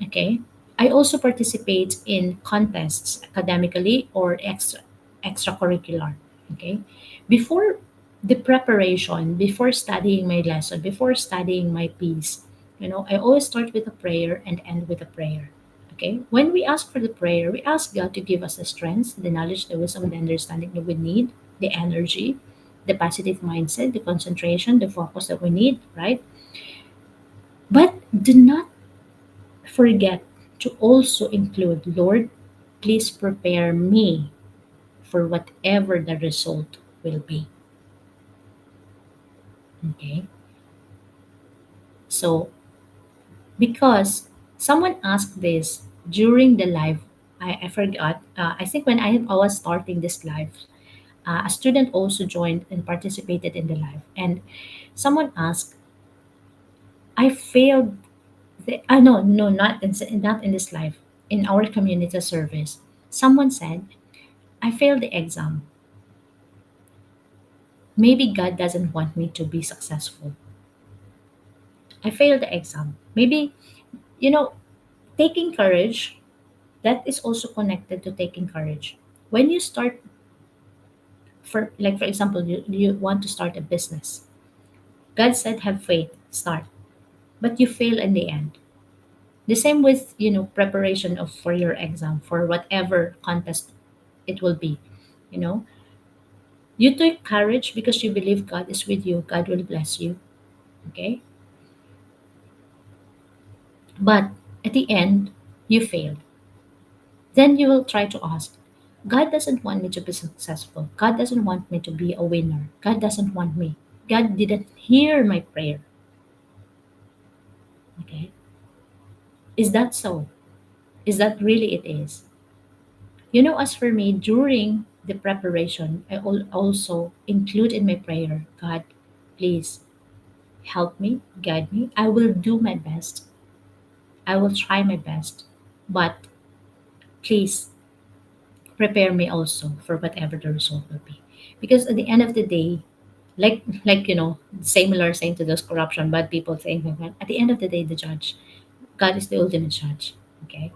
Okay. I also participate in contests academically or extracurricular. Okay. Before the preparation, before studying my lesson, before studying my piece, I always start with a prayer and end with a prayer. Okay. When we ask for the prayer, we ask God to give us the strength, the knowledge, the wisdom, the understanding that we need, the energy, the positive mindset, the concentration, the focus that we need, right? But do not forget to also include, Lord, please prepare me for whatever the result will be. Okay. So, because someone asked this during the live, I forgot. I think when I was starting this live, a student also joined and participated in the live. And someone asked, I failed. No, no, not in this live. In our community service, someone said, I failed the exam. Maybe God doesn't want me to be successful. I failed the exam. Maybe, you know, taking courage, that is also connected to taking courage. When you start, for example, you want to start a business. God said, have faith, start. But you fail in the end. The same with, preparation of for your exam, for whatever contest it will be. You know, you took courage because you believe God is with you, God will bless you. Okay. But at the end, you failed. Then you will try to ask, God doesn't want me to be successful. God doesn't want me to be a winner. God doesn't want me. God didn't hear my prayer. Okay. Is that so? Is that really it is? As for me, during the preparation, I also include in my prayer, God, please help me, guide me. I will do my best. I will try my best. But please prepare me also for whatever the result will be. Because at the end of the day, similar saying to those corruption, bad people saying like that, at the end of the day, the judge, God is the ultimate judge. Okay.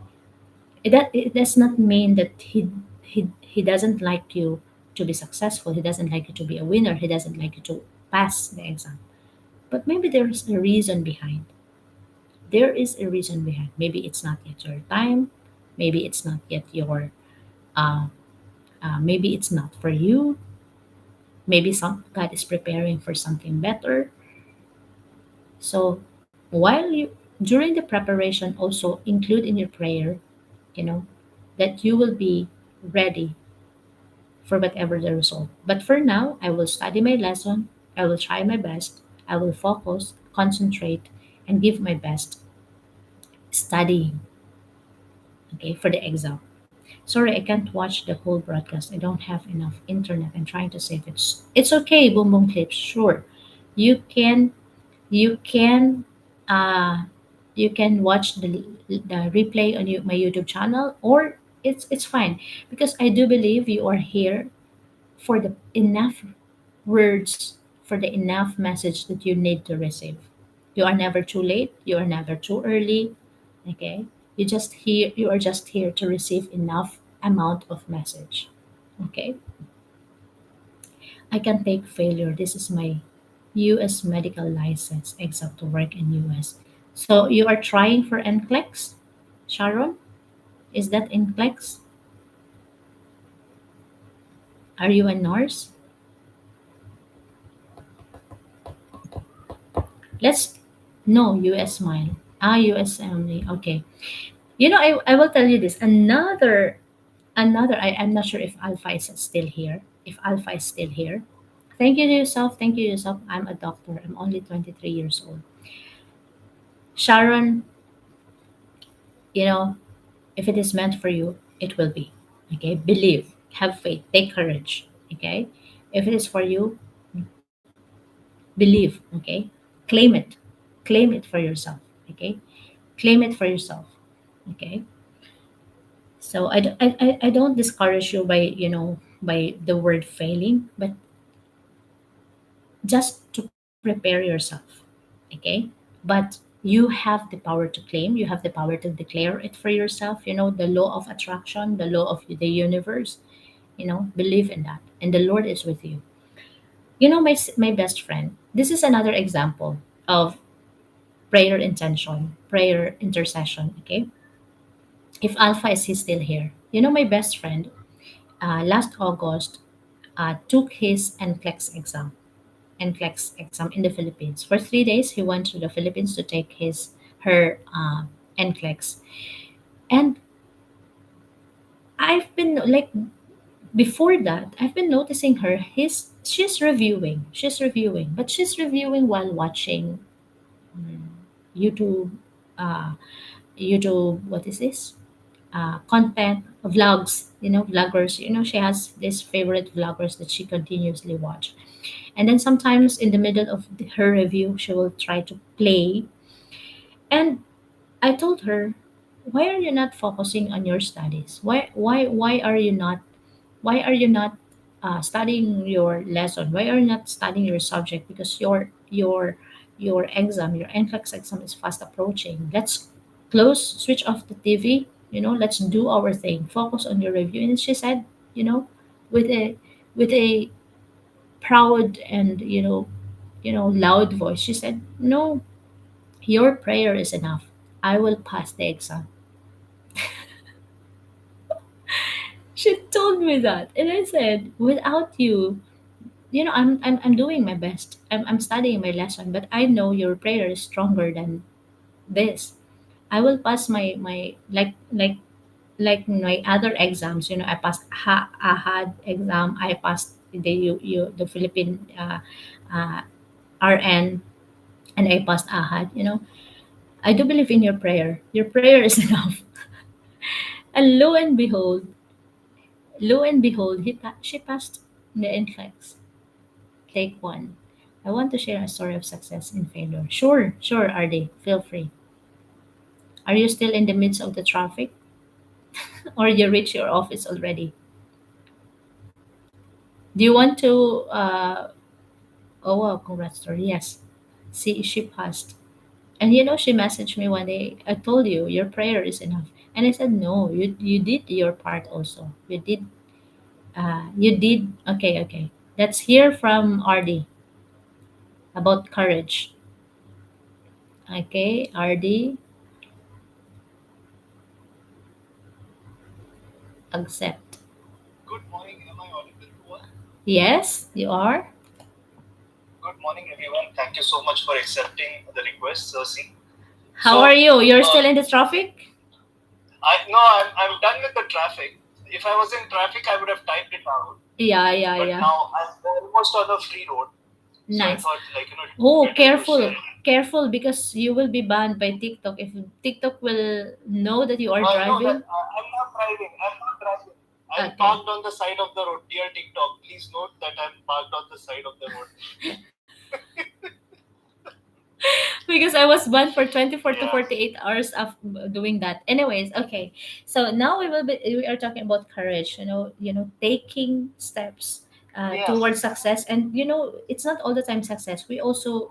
It does not mean that he doesn't like you to be successful. He doesn't like you to be a winner. He doesn't like you to pass the exam. But maybe there's a reason behind. There is a reason behind. Maybe it's not yet your time. Maybe it's not yet your. Uh, maybe it's not for you. Maybe some God is preparing for something better. So while you during the preparation, also include in your prayer, you know, that you will be ready for whatever the result. But for now, I will study my lesson, I will try my best, I will focus, concentrate, and give my best studying, okay, for the exam. Sorry, I can't watch the whole broadcast. I don't have enough internet. I'm trying to save it. It's okay, Boom Boom Clips. Sure, you can you can uh you can watch the replay on my YouTube channel, or it's fine because I do believe you are here for the enough words, for the enough message that you need to receive. You are never too late, you are never too early. Okay. You are just here to receive enough amount of message. Okay. I can take failure. This is my US medical license exam to work in US. So you are trying for NCLEX, Sharon? Is that NCLEX? Are you a nurse? Let's no US mile. US only. Okay. I will tell you this. I'm not sure if Alpha is still here. If Alpha is still here. Thank you to yourself. Thank you to yourself. I'm a doctor. I'm only 23 years old. Sharon, you know, if it is meant for you, it will be. Okay? Believe, have faith, take courage. Okay? If it is for you, believe. Okay? Claim it. Claim it for yourself. Okay? Claim it for yourself. Okay? So I don't discourage you by, by the word failing, but just to prepare yourself. Okay. But you have the power to claim, you have the power to declare it for yourself. The law of attraction, the law of the universe. Believe in that, and the Lord is with you. My best friend. This is another example of prayer intention, prayer intercession. Okay, if Alpha is he still here? My best friend last August took his NCLEX exam in the Philippines. For 3 days, he went to the Philippines to take her NCLEX. And I've been like before that, I've been noticing her. She's reviewing, but she's reviewing while watching mm, YouTube. Uh, YouTube, what is this? Content vlogs. Vloggers. She has this favorite vloggers that she continuously watch. And then sometimes in the middle of her review, she will try to play. And I told her, why are you not focusing on your studies? Why are you not studying your lesson? Why are you not studying your subject? Because your exam, your NCLEX exam is fast approaching. Let's switch off the TV. Let's do our thing. Focus on your review. And she said, you know, with a proud and loud voice, she said, "No, your prayer is enough. I will pass the exam." She told me that, and I said, "Without you, I'm doing my best. I'm studying my lesson, but I know your prayer is stronger than this. I will pass my like my other exams. I passed AHAD exam. I passed the Philippine RN, and I passed AHAD. I do believe in your prayer. Your prayer is enough." And lo and behold, she passed the NCLEX. Take one. I want to share a story of success and failure. Sure, sure, RD. Feel free. Are you still in the midst of the traffic, or you reach your office already? Do you want to? Oh, wow, congrats, story. Yes. See, she passed. And she messaged me one day. I told you your prayer is enough, and I said no. You did your part also. You did. Okay, okay. Let's hear from RD about courage. Okay, RD, accept. Good morning. Am I audible to all? Yes, you are. Good morning, everyone. Thank you so much for accepting the request, Cersei. How are So, you? You're uh, still in the traffic? I'm done with the traffic. If I was in traffic, I would have typed it out. Yeah, yeah, But yeah. now I'm almost on a free road, so I Nice. thought, it would Oh, be better to careful. share it. Careful, because you will be banned by TikTok. If TikTok will know that you are No, that driving. I'm not driving. I'm not driving. I'm Okay. parked on the side of the road. Dear TikTok, please note that I'm parked on the side of the road. Because I was banned for 24 to Yeah. 48 hours of doing that. Anyways, okay. So now we are talking about courage, taking steps Yeah. towards success. And it's not all the time success. We also,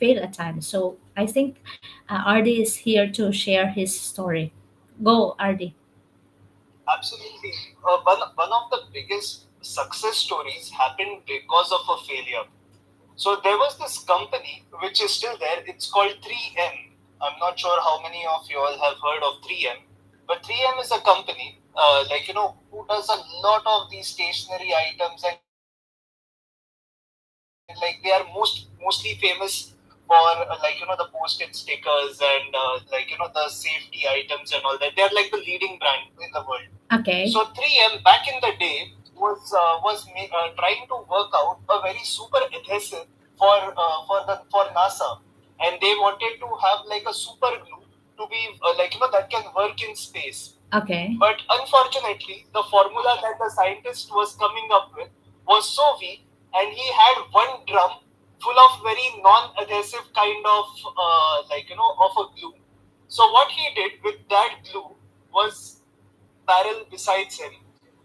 fail at times. So I think RD is here to share his story. Go, RD. Absolutely. One of the biggest success stories happened because of a failure. So there was this company which is still there. It's called 3M. I'm not sure how many of you all have heard of 3M, but 3M is a company who does a lot of these stationery items, and they are mostly famous for the postage stickers and the safety items and all that. They are like the leading brand in the world. Okay. So 3M back in the day was trying to work out a very super adhesive for NASA, and they wanted to have like a super glue to be that can work in space. Okay. But unfortunately, the formula that the scientist was coming up with was so weak, and he had one drum full of very non-adhesive kind of of a glue. So what he did with that glue was barrel besides him.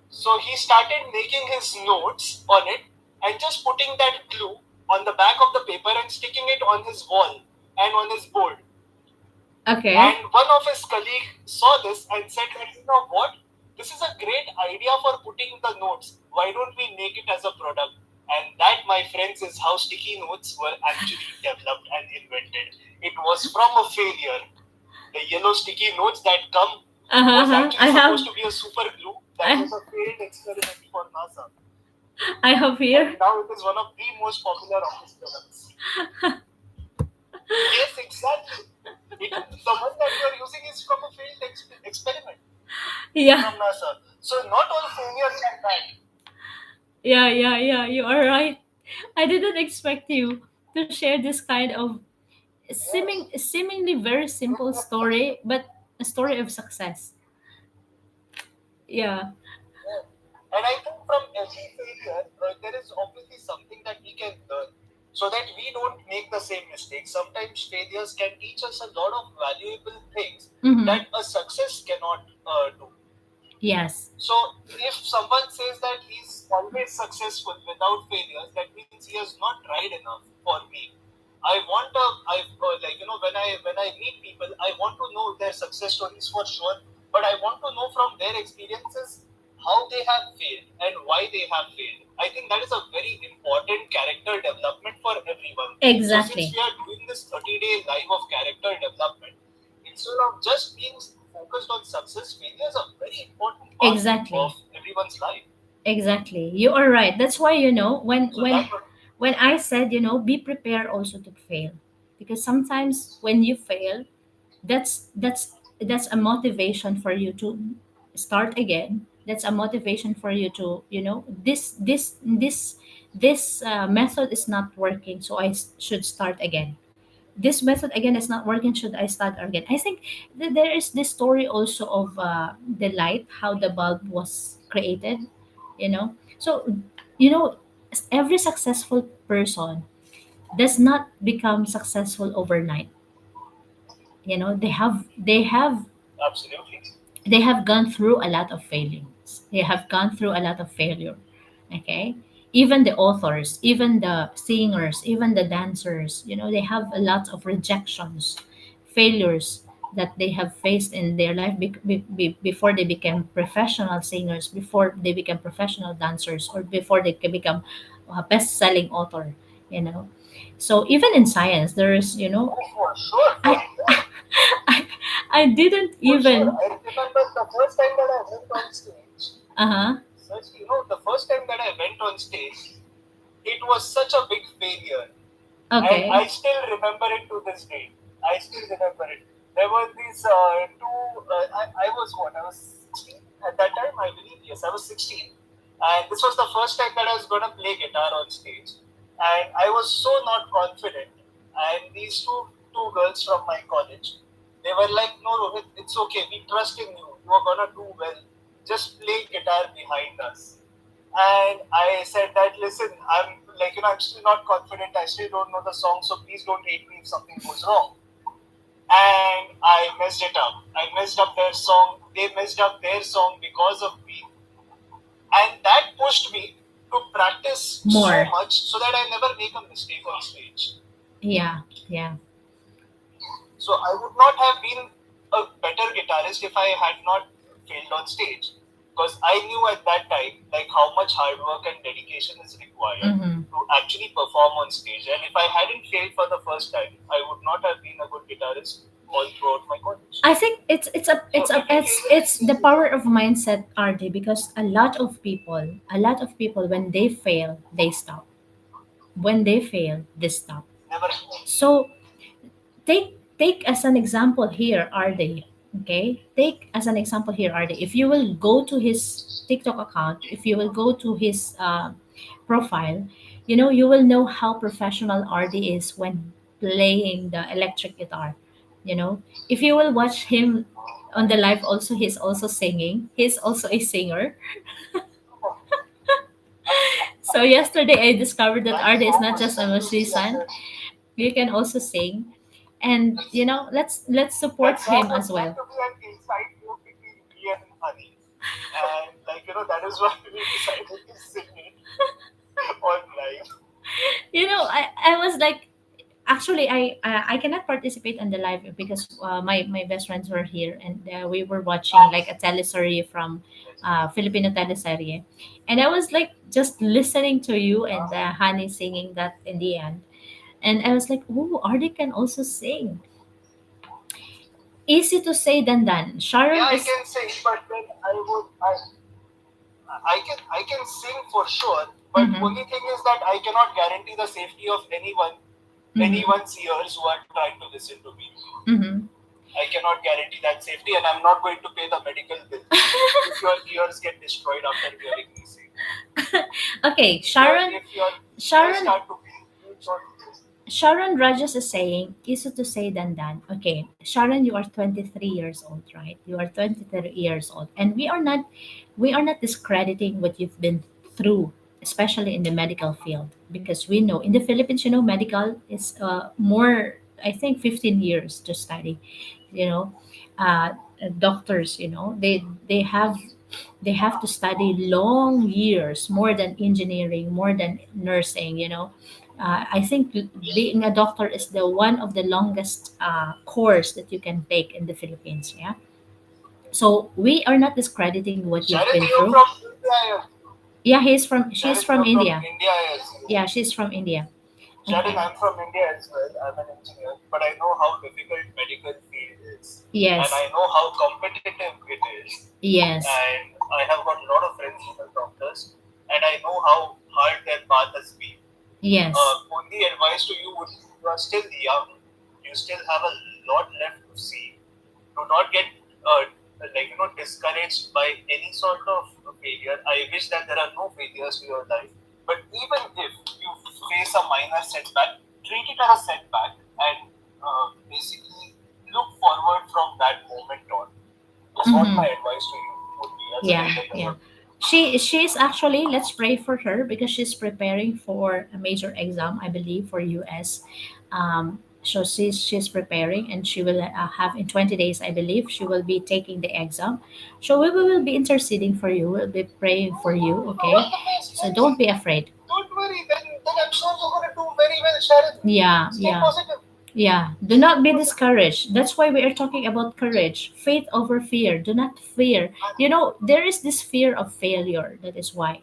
So he started making his notes on it and just putting that glue on the back of the paper and sticking it on his wall and on his board. Okay. And one of his colleagues saw this and said that, you know what? this is a great idea for putting the notes. Why don't we make it as a product? And that, my friends, is how sticky notes were actually developed and invented. It was from a failure. The yellow sticky notes that come was Uh-huh. actually supposed to be a super glue. That was a failed experiment for NASA. I have And here. now it is one of the most popular office products. Yes, exactly. The one that you are using is from a failed experiment Yeah. from NASA. So not all failures are bad. Yeah. You are right. I didn't expect you to share this kind of Yes. seemingly very simple story, but a story of success. Yeah. Yeah. And I think from every failure, there is obviously something that we can learn so that we don't make the same mistakes. Sometimes failures can teach us a lot of valuable things Mm-hmm. that a success cannot do. Yes. So if someone says that he's always successful without failures, that means he has not tried enough for me. I want a, I like when I meet people, I want to know their success stories for sure, but I want to know from their experiences how they have failed and why they have failed. I think that is a very important character development for everyone. So since Exactly. we are doing this 30-day live of character development, instead of just being focused on success, failure is a very important part of Exactly. everyone's life. Exactly. You are right. That's why, when So that would, I said, be prepared also to fail. Because sometimes when you fail, that's a motivation for you to start again. That's a motivation for you to, this method is not working, so should start again. This method again is not working, should I start again? I think there is this story also of the light, how the bulb was created, so you know every successful person does not become successful overnight. absolutely. They have gone through a lot of failings. They have gone through a lot of failure. Okay? Even the authors, even the singers, even the dancers, they have a lot of rejections, failures that they have faced in their life before they became professional singers, before they become professional dancers, or before they can become a best-selling author, you know. So even in science, there is, Oh, for sure, for I sure, I, I didn't for sure. even. I remember the first time that I went on stage. Uh-huh. Seriously, the first time that I went on stage, it was such a big failure, and Okay. I still remember it to this day. I still remember it. There were these two. I was what? I was 16 at that time. I believe yes, I was 16, and this was the first time that I was gonna play guitar on stage, and I was so not confident. And these two girls from my college, they were like, "No, Rohit, it's okay. We trust in you. You are gonna do well. Just play guitar behind us." And I said that, listen, I'm like, I'm still not confident. I still don't know the song, so please don't hate me if something goes wrong. And I messed it up. I messed up their song. They messed up their song because of me. And that pushed me to practice so More. much so that I never make a mistake on stage. Yeah. Yeah. So I would not have been a better guitarist if I had not failed on stage. Because I knew at that time like how much hard work and dedication is required Mm-hmm. to actually perform on stage. And if I hadn't failed for the first time, I would not have been a good guitarist all throughout my college. I think So every failure it's the power of mindset, RD, because a lot of people when they fail, they stop. When they fail, they stop. never. So take as an example here, RD. Okay? Take as an example here, RD. If you will go to his TikTok account, if you will go to his profile, you will know how professional RD is when playing the electric guitar. If you will watch him on the live, also he's also singing. He's also a singer. So yesterday I discovered that Thank you RD so is not much. just a Thank you, musician. Siaset. You can also sing, and let's support That him was as meant well. to be an inside joke between me and Honey. And that is why we decided to sing it on live. I was like, Actually, I cannot participate on the live because my best friends were here, and we were watching like a teleserie from Filipino teleserie, and I was like just listening to you and Hani singing that in the end, and I was like, oh, Ardi can also sing. Easy to say than done. Yeah, Sharon I is. can sing, but then I can sing for sure. But Mm-hmm, only thing is that I cannot guarantee the safety of mm-hmm, anyone's ears who are trying to listen to me. mm-hmm. I cannot guarantee that safety, and I'm not going to pay the medical bill if your ears get destroyed after hearing me sing. Okay, If your ears Sharon, start to bleed or Sharon Rogers is saying, easier to say than done. Okay, Sharon, you are 23 years old, right? You are 23 years old. And we are not discrediting what you've been through, especially in the medical field, because we know in the Philippines, medical is more, I think, 15 years to study. You know, doctors, they have to study long years, more than engineering, more than nursing. I think being a doctor is the one of the longest course that you can take in the Philippines. Yeah. So we are not discrediting what you've Sharon, been you're through. from India. Yeah, she's Sharon, from you're from India. India as well. Yeah, she's from India. Sharon, Okay. I'm from India as well. I'm an engineer, but I know how difficult medical field is, and Yes. I know how competitive it is. Yes. And I have got a lot of friends who are doctors, and I know how hard their path has been. Yes. Only advice to you would be you are still young, you still have a lot left to see. Do not get discouraged by any sort of failure. I wish that there are no failures to your life, but even if you face a minor setback, treat it as a setback and basically look forward from that moment on. That's what Mm-hmm. my advice to you would be as an Yeah, entrepreneur. yeah. She's actually, let's pray for her because she's preparing for a major exam, I believe, for US. So she's preparing, and she will have in 20 days, I believe, she will be taking the exam. So we will be interceding for you. We'll be praying for you. Okay, All the best. so don't be afraid. Don't worry. Then I'm sure you're gonna do very well, Sharon. Yeah, Stay yeah. positive. Yeah, do Stay not be positive. discouraged. That's why we are talking about courage, faith over fear. Do not fear. There is this fear of failure. That is why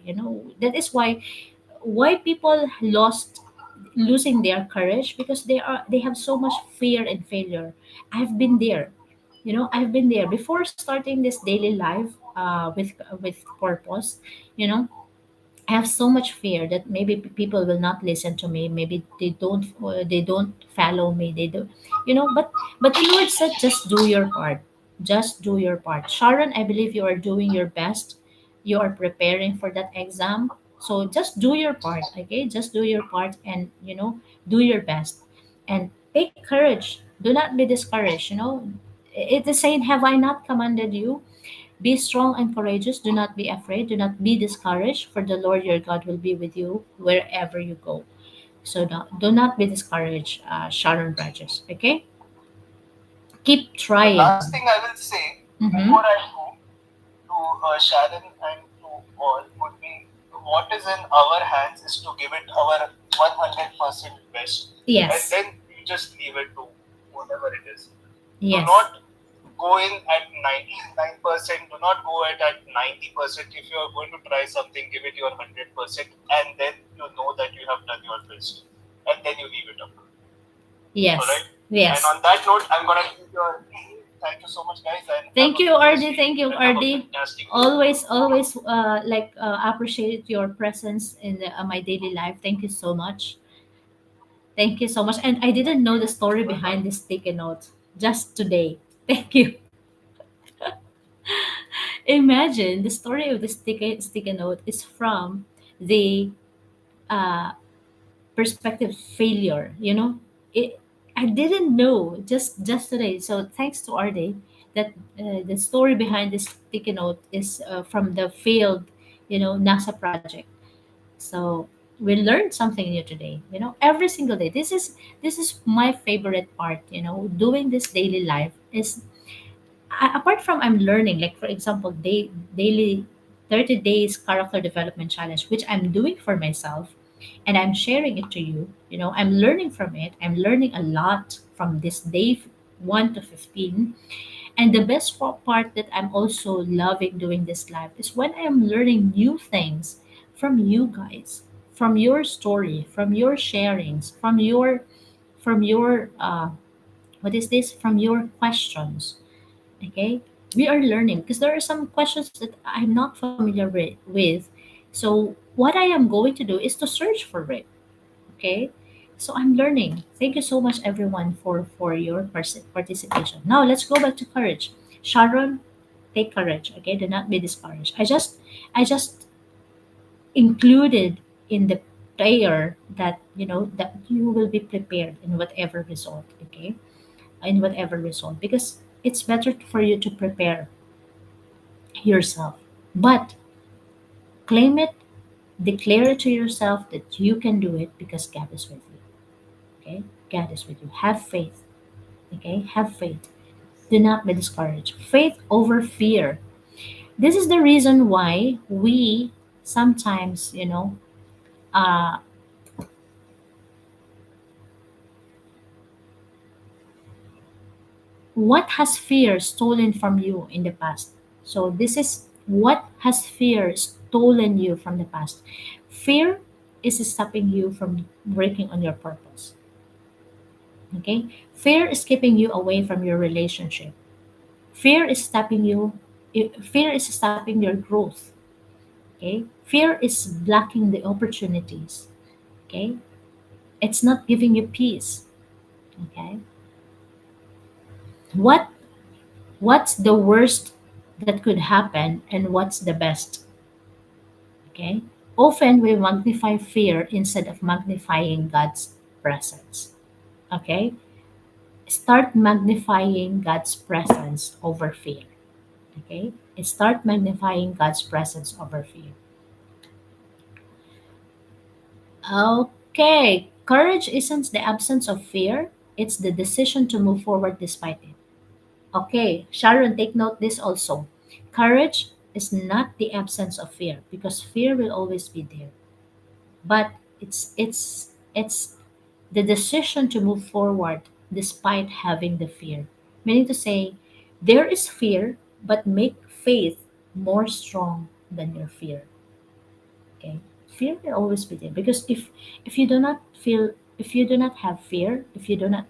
people losing their courage, because they have so much fear and failure. I've been there. I've been there before starting this daily life with purpose. You know, I have so much fear that maybe people will not listen to me. Maybe they don't follow me. They do, but the Lord said, just do your part. Just do your part. Sharon, I believe you are doing your best. You are preparing for that exam. So just do your part, okay? Just do your part, and do your best. And take courage. Do not be discouraged. It is saying, have I not commanded you? Be strong and courageous. Do not be afraid. Do not be discouraged, for the Lord your God will be with you wherever you go. So do not be discouraged, Sharon Burgess. Okay? Keep The trying. last thing I will say Mm-hmm. before I go to Sharon and to all would be what is in our hands is to give it our 100% best, and Yes. then you just leave it to whatever it is. Do Yes. not go in at 99%. Do not go at 90%. If you are going to try something, give it your 100%, and then you know that you have done your best, and then you leave it up. All Yes. right. And Yes. on that note, I'm gonna give your thank you so much, guys, and have Thank a you, blessed RD. week Thank you, and have a RD. fantastic day. Always, appreciate your presence in my daily life. Thank you so much. Thank you so much. And I didn't know the story Welcome. behind this sticky note just today. Thank you. Imagine the story of the sticky note is from the uh, perspective failure. I didn't know just today. So thanks to RD, that the story behind this sticky note is from the failed, NASA project. So we learned something new today. Every single day. This is my favorite part. Doing this daily life is, apart from I'm learning, like for example, daily 30 days character development challenge, which I'm doing for myself. and I'm sharing it to you. I'm learning from it. I'm learning a lot from this day 1 to 15. And the best part that I'm also loving doing this live is when I am learning new things from you guys, from your story, from your sharings, from your what is this? From your questions. Okay? We are learning because there are some questions that I'm not familiar with. So what I am going to do is to search for it. Okay? So I'm learning. Thank you so much everyone for your participation. Now let's go back to courage. Sharon, take courage. Okay? Do not be discouraged. I just included in the prayer that that you will be prepared in whatever result. Okay? In whatever result, because it's better for you to prepare yourself, but claim it, declare it to yourself that you can do it because God is with you. Okay? God is with you. Have faith. Okay? Have faith. Do not be discouraged. Faith over fear. This is the reason why we sometimes, uh, what has fear stolen from you in the past? So this is what has fear stolen you from the past. Fear is stopping you from working on your purpose. Okay? Fear is keeping you away from your relationship. Fear is stopping you. Fear is stopping your growth. Okay? Fear is blocking the opportunities. Okay? It's not giving you peace. Okay? What what's the worst that could happen and what's the best? Okay? Often we magnify fear instead of magnifying God's presence. Okay? Start magnifying God's presence over fear. Okay? Start magnifying God's presence over fear. Okay. Courage isn't the absence of fear, it's the decision to move forward despite it. Okay, Sharon, take note this also. Courage is not the absence of fear because fear will always be there. But it's the decision to move forward despite having the fear. Meaning to say, there is fear, but make faith more strong than your fear. Okay, fear will always be there because if you do not feel, if you do not have fear, if you do not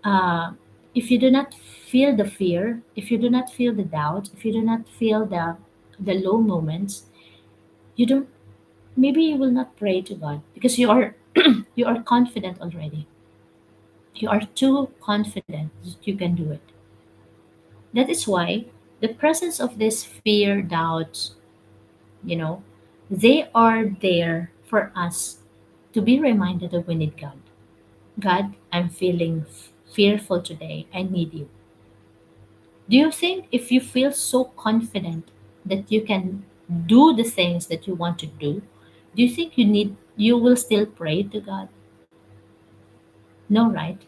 uh, if you do not feel the fear, if you do not feel the doubt, if you do not feel the low moments, you don't, maybe you will not pray to God because you are you are confident already. You are too confident that you can do it. That is why the presence of this fear, doubts, you know, they are there for us to be reminded that we need God. God, I'm feeling fearful today. I need you. Do you think if you feel so confident that you can do the things that you want to do you think you will still pray to God? No, right?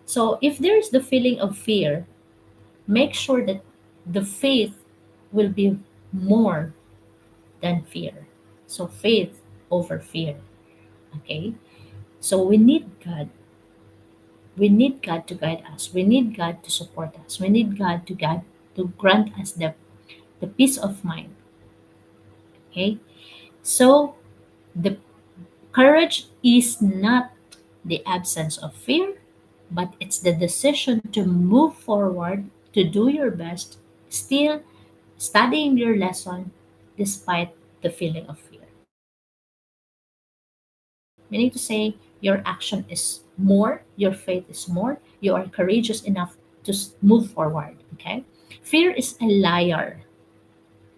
So if there is the feeling of fear, make sure that the faith will be more than fear. So faith over fear. Okay? So we need God. We need God to guide us. We need God to support us. We need God to grant us the peace of mind. Okay? So the courage is not the absence of fear, but it's the decision to move forward, to do your best, still studying your lesson despite the feeling of fear. Meaning to say, your action is more, your faith is more, you are courageous enough to move forward. Okay? Fear is a liar.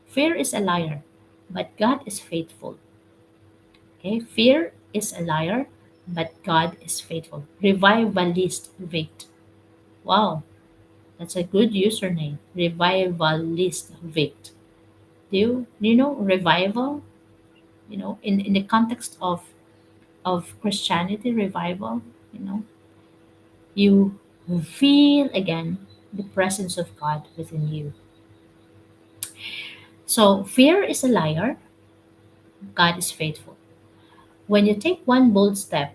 Fear is a liar, but God is faithful. Okay? Fear is a liar, but God is faithful. Revivalist Vict. Wow, that's a good username. Revivalist Vict. Do you know revival? In the context of Christianity, revival, you know, you feel again the presence of God within you. So fear is a liar, God is faithful. When you take one bold step,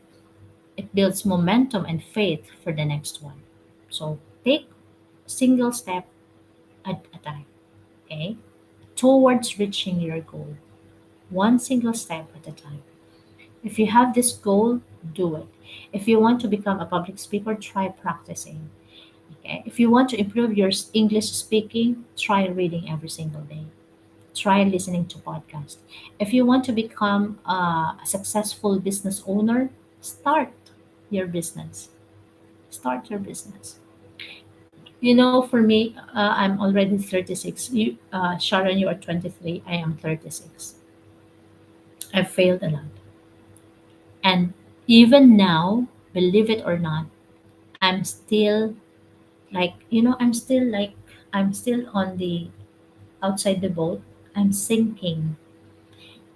it builds momentum and faith for the next one. So take single step at a time, okay? Towards reaching your goal. One single step at a time. If you have this goal, do it. If you want to become a public speaker, try practicing. Okay? If you want to improve your English speaking, try reading every single day. Try listening to podcasts. If you want to become a successful business owner, start your business. Start your business. For me, I'm already 36. Sharon, you are 23. I am 36. I've failed a lot. And even now, believe it or not, I'm still I'm still on the outside the boat. I'm sinking.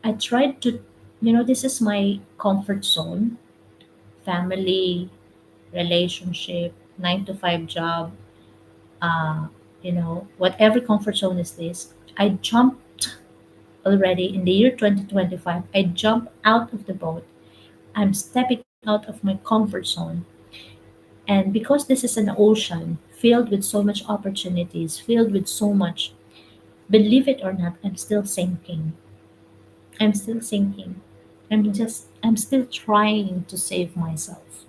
I tried to, this is my comfort zone, family, relationship, 9 to 5 job, whatever comfort zone is this. I jumped already in the year 2025. I jumped out of the boat. I'm stepping out of my comfort zone. And because this is an ocean filled with so much opportunities, filled with so much, believe it or not, I'm still sinking. I'm still sinking. I'm still trying to save myself.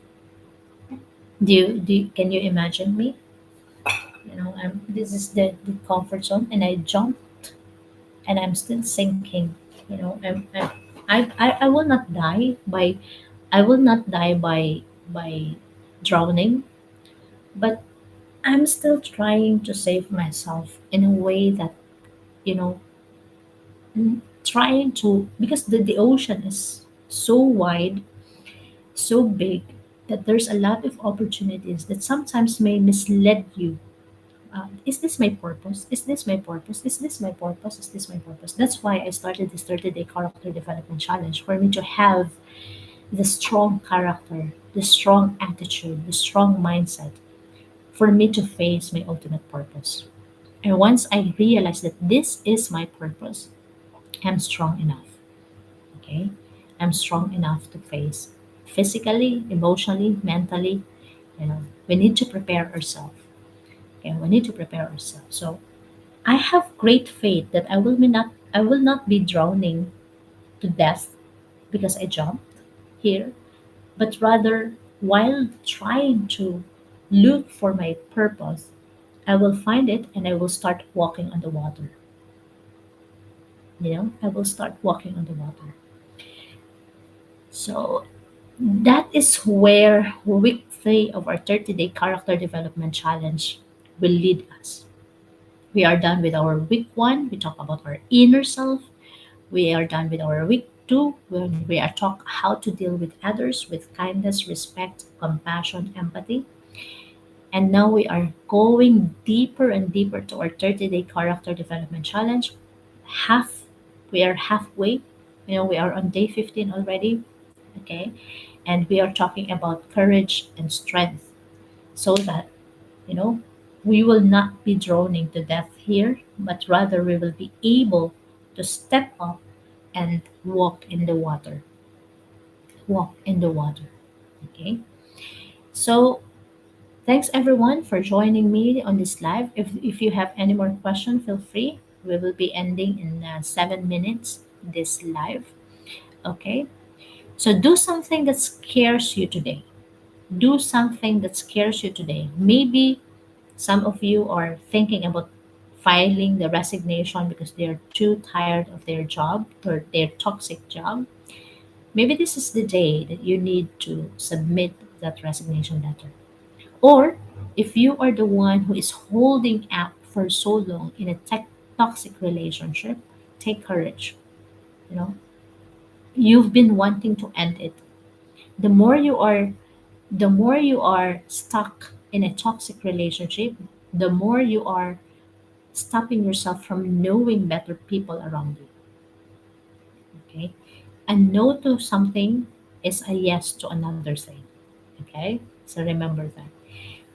Can you imagine me? This is the comfort zone, and I jump, and I'm still sinking. I will not die by, by drowning, but I'm still trying to save myself in a way that, you know, trying to, because the ocean is so wide, so big, that there's a lot of opportunities that sometimes may mislead you. Is this my purpose? Is this my purpose? Is this my purpose? Is this my purpose? That's why I started this 30-day character development challenge, for me to have the strong character, the strong attitude, the strong mindset, for me to face my ultimate purpose. And once I realize that this is my purpose, I'm strong enough. Okay? I'm strong enough to face physically, emotionally, mentally. We need to prepare ourselves. Okay, we need to prepare ourselves. So I have great faith that I will not be drowning to death because I jumped here, but rather, while trying to look for my purpose, I will find it and I will start walking on the water. I will start walking on the water. So that is where week 3 of our 30-day character development challenge will lead us. We are done with our week 1. We talk about our inner self. We are done with our week 2, when we are talk how to deal with others with kindness, respect, compassion, empathy. And now we are going deeper and deeper to our 30-day character development challenge. Half we are halfway. We are on day 15 already. Okay? And we are talking about courage and strength, so that, you know, we will not be drowning to death here, but rather we will be able to step up and walk in the water. Walk in the water. Okay? So, thanks everyone for joining me on this live. If you have any more questions, feel free. We will be ending in 7 minutes this live. Okay? So, do something that scares you today. Do something that scares you today. Maybe some of you are thinking about filing the resignation because they're too tired of their job or their toxic job. Maybe this is the day that you need to submit that resignation letter. Or if you are the one who is holding out for so long in a toxic relationship, take courage. You know, you've been wanting to end it. The more you are the more you are stuck in a toxic relationship, the more you are stopping yourself from knowing better people around you. Okay? A no to something is a yes to another thing. Okay? So remember that.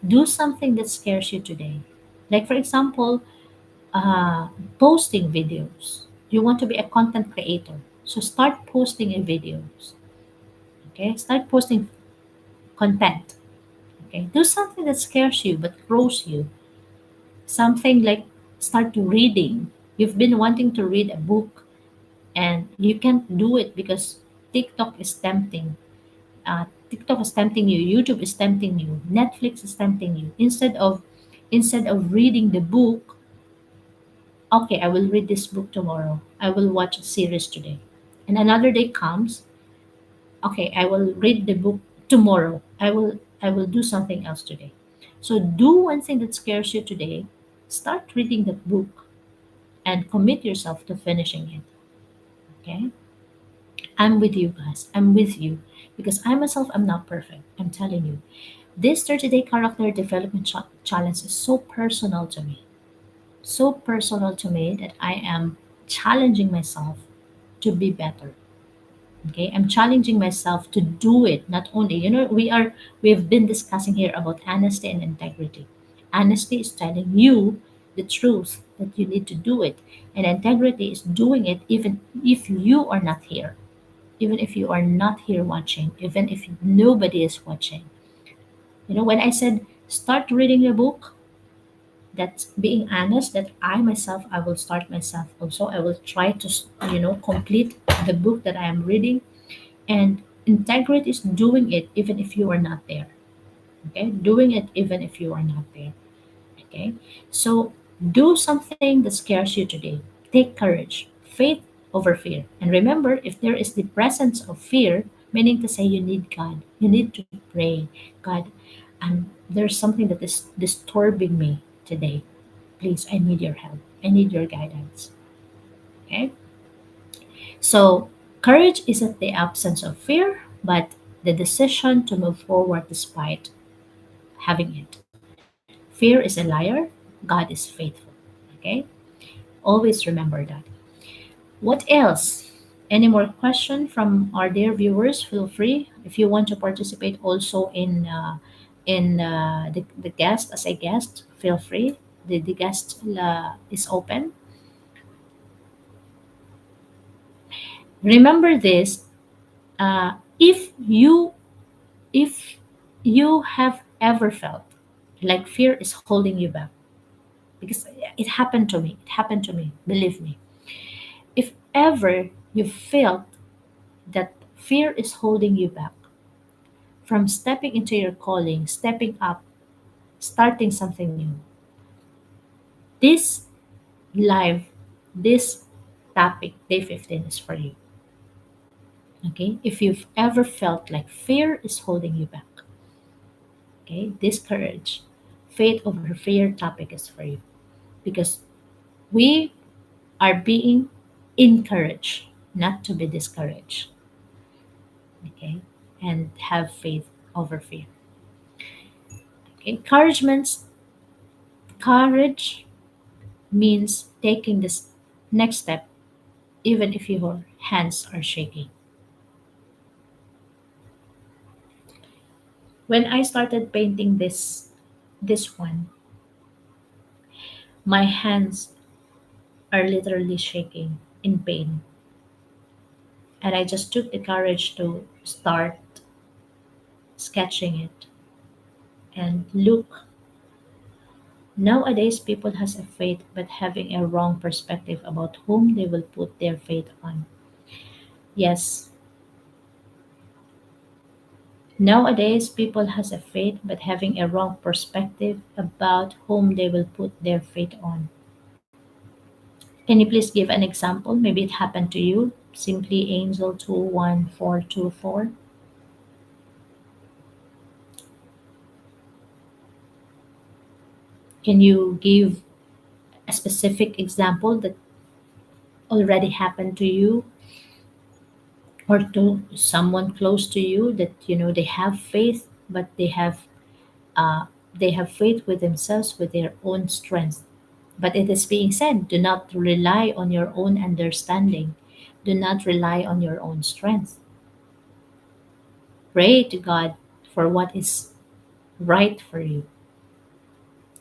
Do something that scares you today. Like, for example, uh, posting videos. You want to be a content creator. So start posting your videos. Okay, start posting content. Okay, do something that scares you but grows you. Something like start reading. You've been wanting to read a book and you can't do it because TikTok is tempting. TikTok is tempting you. YouTube is tempting you. Netflix is tempting you. Instead of reading the book, okay, I will read this book tomorrow. I will watch a series today. And another day comes, okay, I will read the book tomorrow. I will do something else today. So do one thing that scares you today. Start reading that book and commit yourself to finishing it. Okay? I'm with you guys. I'm with you because I myself am not perfect. I'm telling you. This 30-day character development challenge is so personal to me. So personal to me that I am challenging myself to be better. Okay, I'm challenging myself to do it. Not only, we've been discussing here about honesty and integrity. Honesty is telling you the truth that you need to do it, and integrity is doing it even if you are not here, even if you are not here watching, even if nobody is watching. When I said start reading a book, that's being honest that I will start myself also. I will try to complete the book that I am reading. And integrity is doing it even if you are not there. Okay, doing it even if you are not there. Okay, so do something that scares you today. Take courage, faith over fear. And remember, if there is the presence of fear, meaning to say you need God, you need to pray. God, there's something that is disturbing me today. Please, I need your help. I need your guidance. Okay, so courage isn't the absence of fear, but the decision to move forward despite having it. Fear is a liar, God is faithful. Okay? Always remember that. What else? Any more question from our dear viewers? Feel free. If you want to participate also in the guest as a guest, feel free. The guest is open. Remember this. If you have ever felt like fear is holding you back, because it happened to me, believe me. If ever you felt that fear is holding you back from stepping into your calling, stepping up, starting something new, this live, this topic, day 15, is for you. Okay? If you've ever felt like fear is holding you back, okay, this courage, faith over fear topic is for you. Because we are being encouraged not to be discouraged. Okay? And have faith over fear. Okay? Courage means taking this next step even if your hands are shaking. When I started painting this one, my hands are literally shaking in pain. And I just took the courage to start sketching it. And look, nowadays people has a faith but having a wrong perspective about whom they will put their faith on. Yes, nowadays people has a faith but having a wrong perspective about whom they will put their faith on. Can you please give an example? Maybe it happened to you. Simply Angel 21424. Can you give a specific example that already happened to you or to someone close to you that they have faith but uh, they have faith with themselves with their own strength. But it is being said, do not rely on your own understanding. Do not rely on your own strength. Pray to God for what is right for you.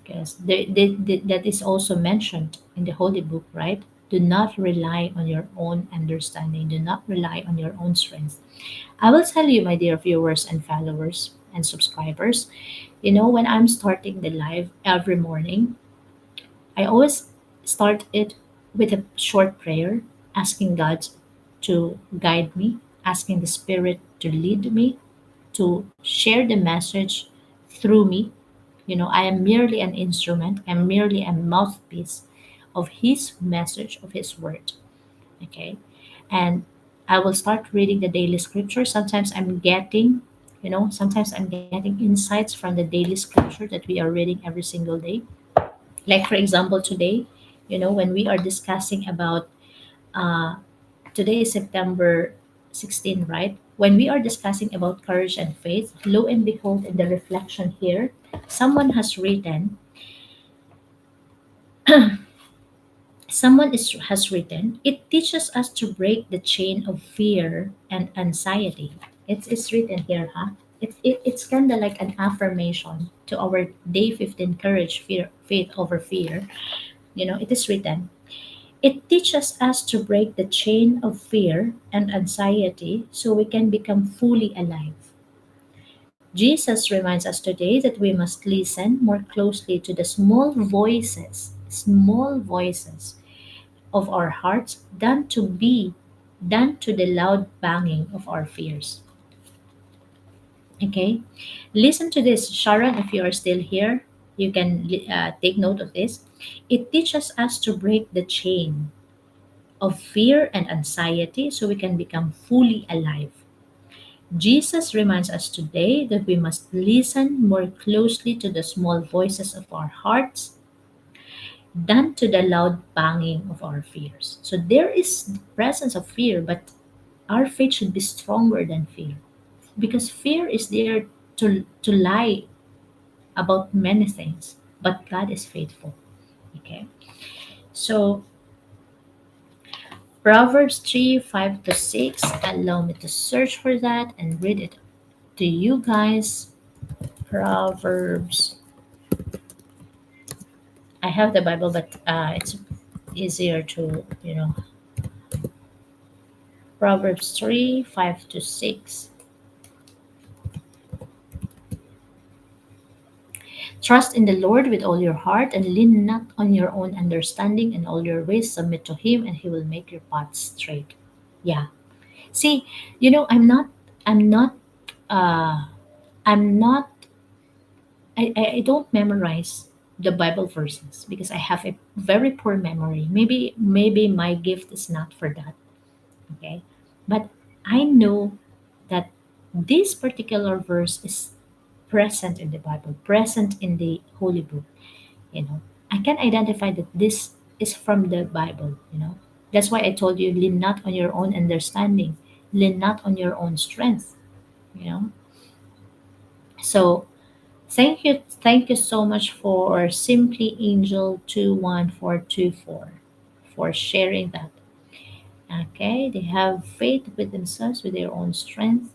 Because that is also mentioned in the Holy Book, right? Do not rely on your own understanding. Do not rely on your own strength. I will tell you, my dear viewers and followers and subscribers, when I'm starting the live every morning, I always start it with a short prayer, asking God to guide me, asking the Spirit to lead me, to share the message through me. I am merely an instrument, I'm merely a mouthpiece of His message, of His word. Okay. And I will start reading the daily scripture. Sometimes I'm getting insights from the daily scripture that we are reading every single day. Like, for example, today, when we are discussing about, uh, today is September 16, right? When we are discussing about courage and faith, lo and behold, in the reflection here, someone has written, has written, it teaches us to break the chain of fear and anxiety. It's written here, huh? It's kind of like an affirmation to our day 15 courage, fear, faith over fear. It is written, it teaches us to break the chain of fear and anxiety so we can become fully alive. Jesus reminds us today that we must listen more closely to the small voices of our hearts than to the loud banging of our fears. Okay? Listen to this, Sharon, if you are still here, you can take note of this. It teaches us to break the chain of fear and anxiety so we can become fully alive. Jesus reminds us today that we must listen more closely to the small voices of our hearts than to the loud banging of our fears. So there is the presence of fear, but our faith should be stronger than fear, because fear is there to lie about many things, but God is faithful. Okay, so Proverbs 3 5 to 6. Allow me to search for that and read it to you guys. Proverbs. I have the Bible, but it's easier to, Proverbs 3 5 to 6. Trust in the Lord with all your heart and lean not on your own understanding. In all your ways submit to Him, and He will make your paths straight. Yeah. See, I'm not, uh, I'm not, I don't memorize the Bible verses because I have a very poor memory. Maybe my gift is not for that. Okay. But I know that this particular verse is present in the Bible, present in the Holy Book. you know I can identify that this is from the Bible. That's why I told you, lean not on your own understanding, lean not on your own strength. you know so thank you so much for Simply Angel 21424 for sharing that. Okay, they have faith with themselves, with their own strength.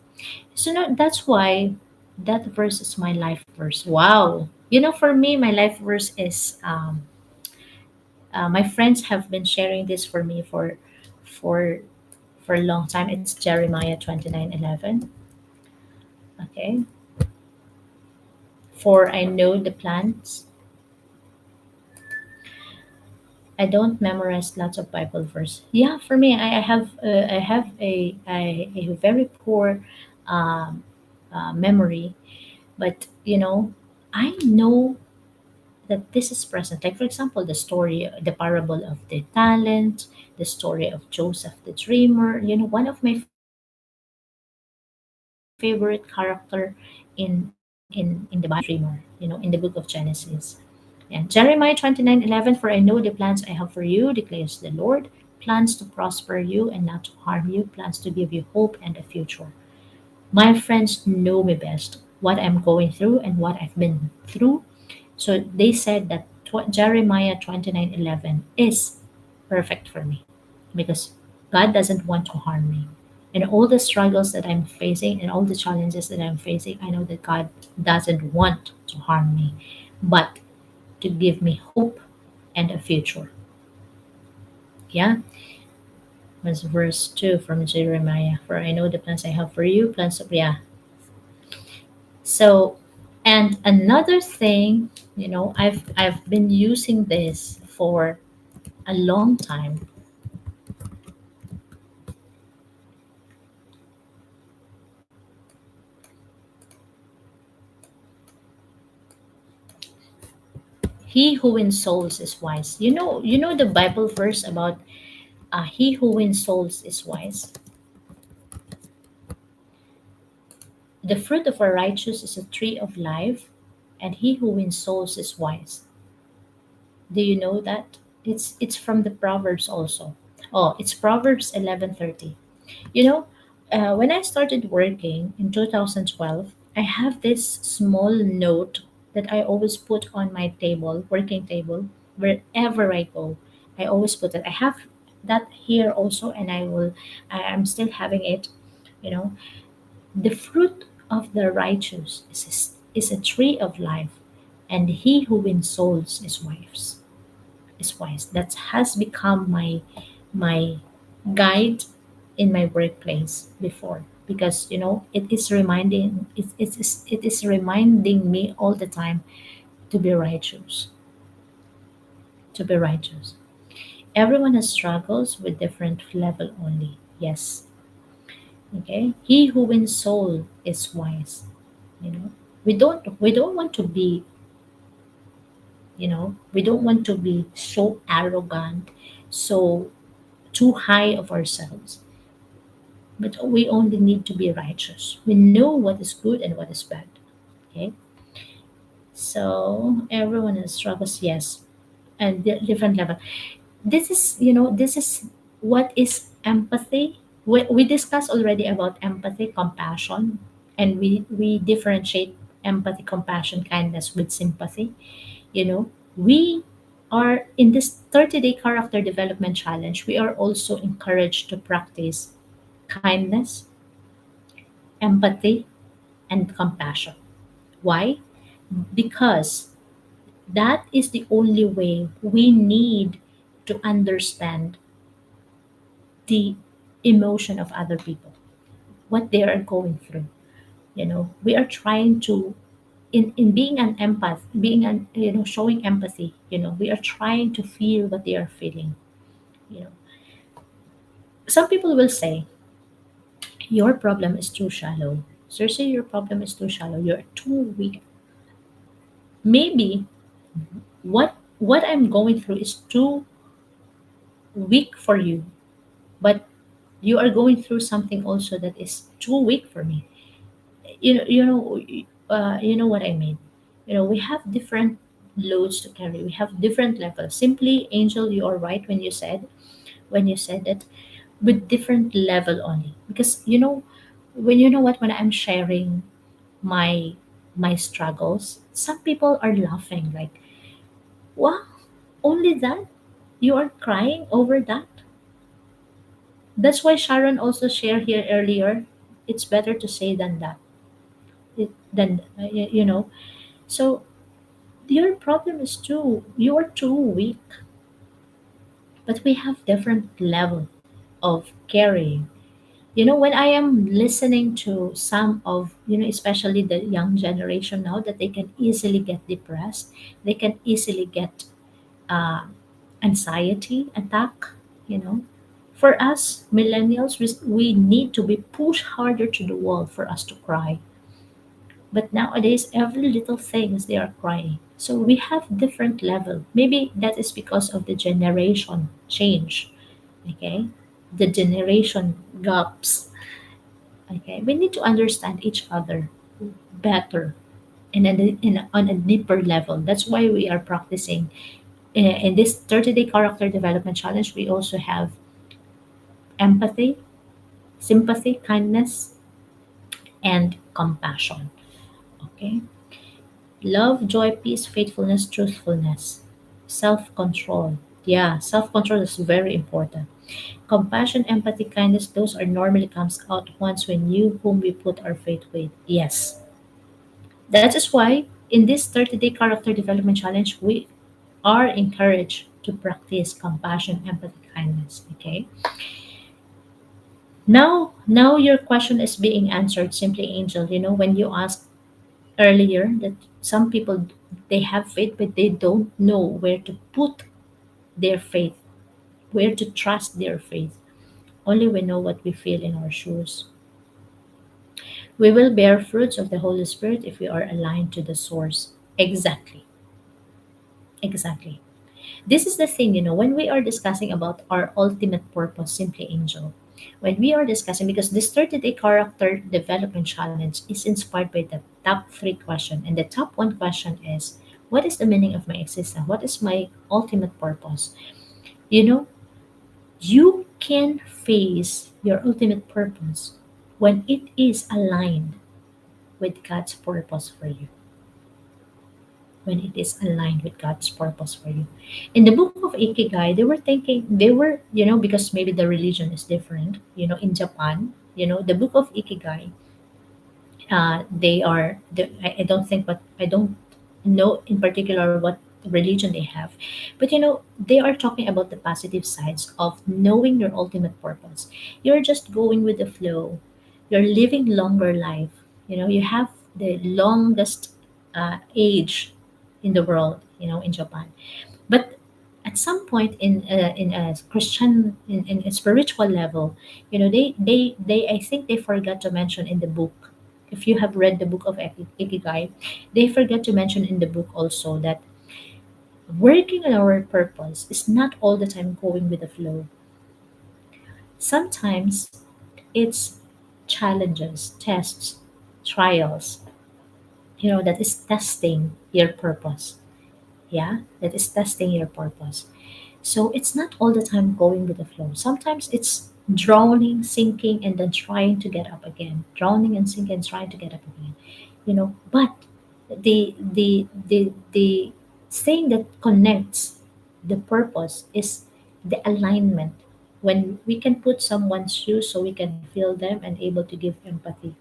So no, that's why that verse is my life verse. Wow. For me, my life verse is, my friends have been sharing this for me for for a long time. It's Jeremiah 29:11. Okay. For I know the plans. I don't memorize lots of Bible verse. Yeah, for me, I have a very poor, um, memory, but I know that this is present. Like, for example, the parable of the talent, the story of Joseph the dreamer. One of my favorite character in the Bible is Joseph the dreamer. In the book of Genesis. And Jeremiah 29:11. For I know the plans I have for you, declares the Lord, plans to prosper you and not to harm you, plans to give you hope and a future. My friends know me best, what I'm going through and what I've been through. So they said that Jeremiah 29:11 is perfect for me because God doesn't want to harm me. And all the struggles that I'm facing and all the challenges that I'm facing, I know that God doesn't want to harm me, but to give me hope and a future. Yeah, was verse 2 from Jeremiah. For I know the plans I have for you, plans of, yeah. So, and another thing, I've been using this for a long time. He who wins souls is wise. You know the Bible verse about he who wins souls is wise. The fruit of a righteous is a tree of life, and he who wins souls is wise. Do you know that? It's from the Proverbs also. Oh, it's Proverbs 11:30. You know, when I started working in 2012, I have this small note that I always put on my table, working table, wherever I go. I always put it. I have that here also, and I'm still having it. You know, the fruit of the righteous is a tree of life, and he who wins souls is wise. Is wise. That has become my guide in my workplace before, because it is reminding me all the time to be righteous, to be righteous. Everyone has struggles with different level only. Yes. Okay. He who wins soul is wise. You know, we don't want to be, we don't want to be so arrogant, so too high of ourselves. But we only need to be righteous. We know what is good and what is bad. Okay. So everyone has struggles, yes, and different level. This is what is empathy. We discussed already about empathy, compassion, and we differentiate empathy, compassion, kindness with sympathy. We are in this 30-day character development challenge. We are also encouraged to practice kindness, empathy, and compassion. Why? Because that is the only way we need to understand the emotion of other people, what they are going through. We are trying to, in being an empath, being an showing empathy. We are trying to feel what they are feeling. You know, some people will say your problem is too shallow. Seriously, your problem is too shallow. You're too weak. Maybe what I'm going through is too weak for you, but you are going through something also that is too weak for me. You know what I mean. We have different loads to carry. We have different levels. Simply, Angel, you are right when you said that, with different level only. Because when I'm sharing my struggles, some people are laughing like, wow, only that? You are crying over that? That's why Sharon also shared here earlier. It's better to say than that. So your problem is too. You are too weak. But we have different level of carrying. When I am listening to some of, especially the young generation now, that they can easily get depressed, they can easily get uh, anxiety attack. you know for us millennials, we need to be pushed harder to the wall for us to cry. But nowadays, every little things they are crying. So we have different level. Maybe that is because of the generation change. Okay, the generation gaps. Okay, we need to understand each other better on a deeper level. That's why we are practicing in this 30-day character development challenge. We also have empathy, sympathy, kindness, and compassion. Okay, love, joy, peace, faithfulness, truthfulness, self control. Yeah, self control is very important. Compassion, empathy, kindness, those are normally comes out once when you whom we put our faith with. Yes. That is why in this 30-day character development challenge, we are encouraged to practice compassion, empathy, kindness. Okay. Now your question is being answered, simply Angel. You know, when you asked earlier that some people, they have faith but they don't know where to put their faith, where to trust their faith. Only we know what we feel in our shoes. We will bear fruits of the Holy Spirit if we are aligned to the source. Exactly. Exactly. This is the thing, when we are discussing about our ultimate purpose, simply Angel, when we are discussing, because this 30-day character development challenge is inspired by the top three question. And the top one question is, what is the meaning of my existence? What is my ultimate purpose? You know, you can face your ultimate purpose when it is aligned with God's purpose for you. When it is aligned with God's purpose for you. In the book of Ikigai, they were, because maybe the religion is different, in Japan, the book of Ikigai, I don't think, but I don't know in particular what religion they have. But they are talking about the positive sides of knowing your ultimate purpose. You're just going with the flow. You're living longer life. You have the longest age in the world, in Japan. But at some point in a Christian, in a spiritual level, they I think they forgot to mention in the book. If you have read the book of Ikigai, they forget to mention in the book also that working on our purpose is not all the time going with the flow. Sometimes it's challenges, tests, trials, that is testing your purpose. Yeah, that is testing your purpose. So it's not all the time going with the flow. Sometimes it's drowning, sinking, and then trying to get up again. Drowning and sinking and trying to get up again. But the thing that connects the purpose is the alignment. When we can put someone's shoes so we can feel them and able to give empathy,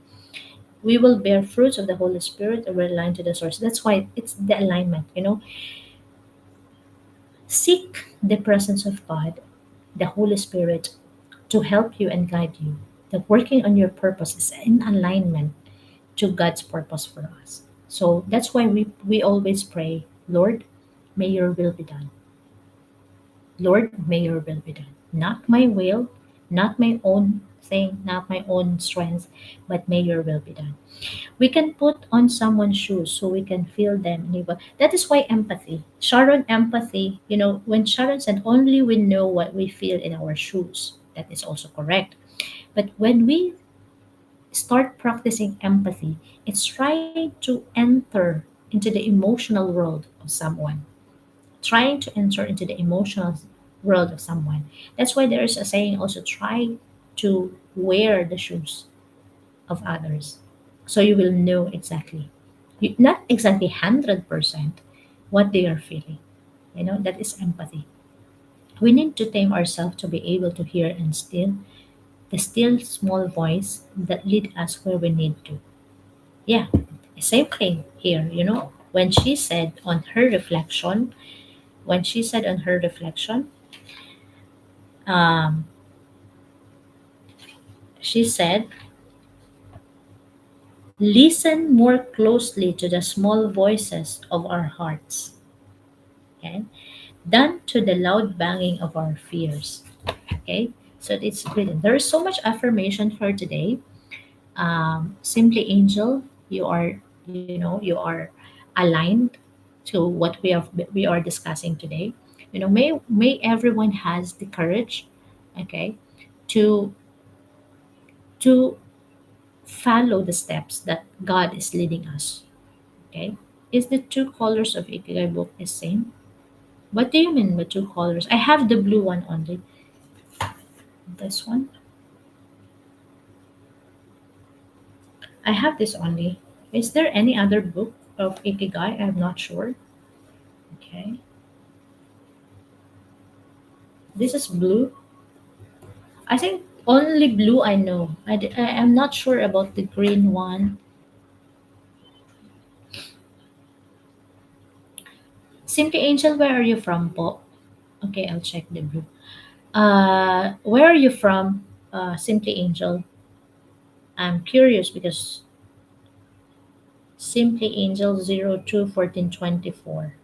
we will bear fruits of the Holy Spirit and we're aligned to the source. That's why it's the alignment. Seek the presence of God, the Holy Spirit, to help you and guide you. That working on your purpose is in alignment to God's purpose for us. So that's why we always pray, Lord, may your will be done. Lord, may your will be done. Not my will, not my own thing, not my own strength, but may your will be done. We can put on someone's shoes so we can feel them. That is why empathy. Sharon, empathy, when Sharon said only we know what we feel in our shoes, that is also correct. But when we start practicing empathy, it's trying to enter into the emotional world of someone, trying to enter into the emotional world of someone. That's why there is a saying also, try to wear the shoes of others so you will know exactly, not exactly 100% what they are feeling. That is empathy. We need to tame ourselves to be able to hear and still the still small voice that lead us where we need to. Yeah, same thing here, when she said on her reflection, when she said on her reflection, um, she said, listen more closely to the small voices of our hearts, okay, than to the loud banging of our fears. Okay, so it's written. There is so much affirmation for today. Simply Angel, you are aligned to what we are discussing today. May everyone has the courage, okay, to to follow the steps that God is leading us. Okay, is the two colors of Ikigai book the same? What do you mean by two colors? I have the blue one only. This one. I have this only. Is there any other book of Ikigai? I'm not sure. Okay. This is blue. I think only blue I know. I am not sure about the green one. Simply Angel, where are you from, po? Okay, I'll check the blue. Where are you from? Simply Angel. I'm curious because Simply Angel 02 14 24.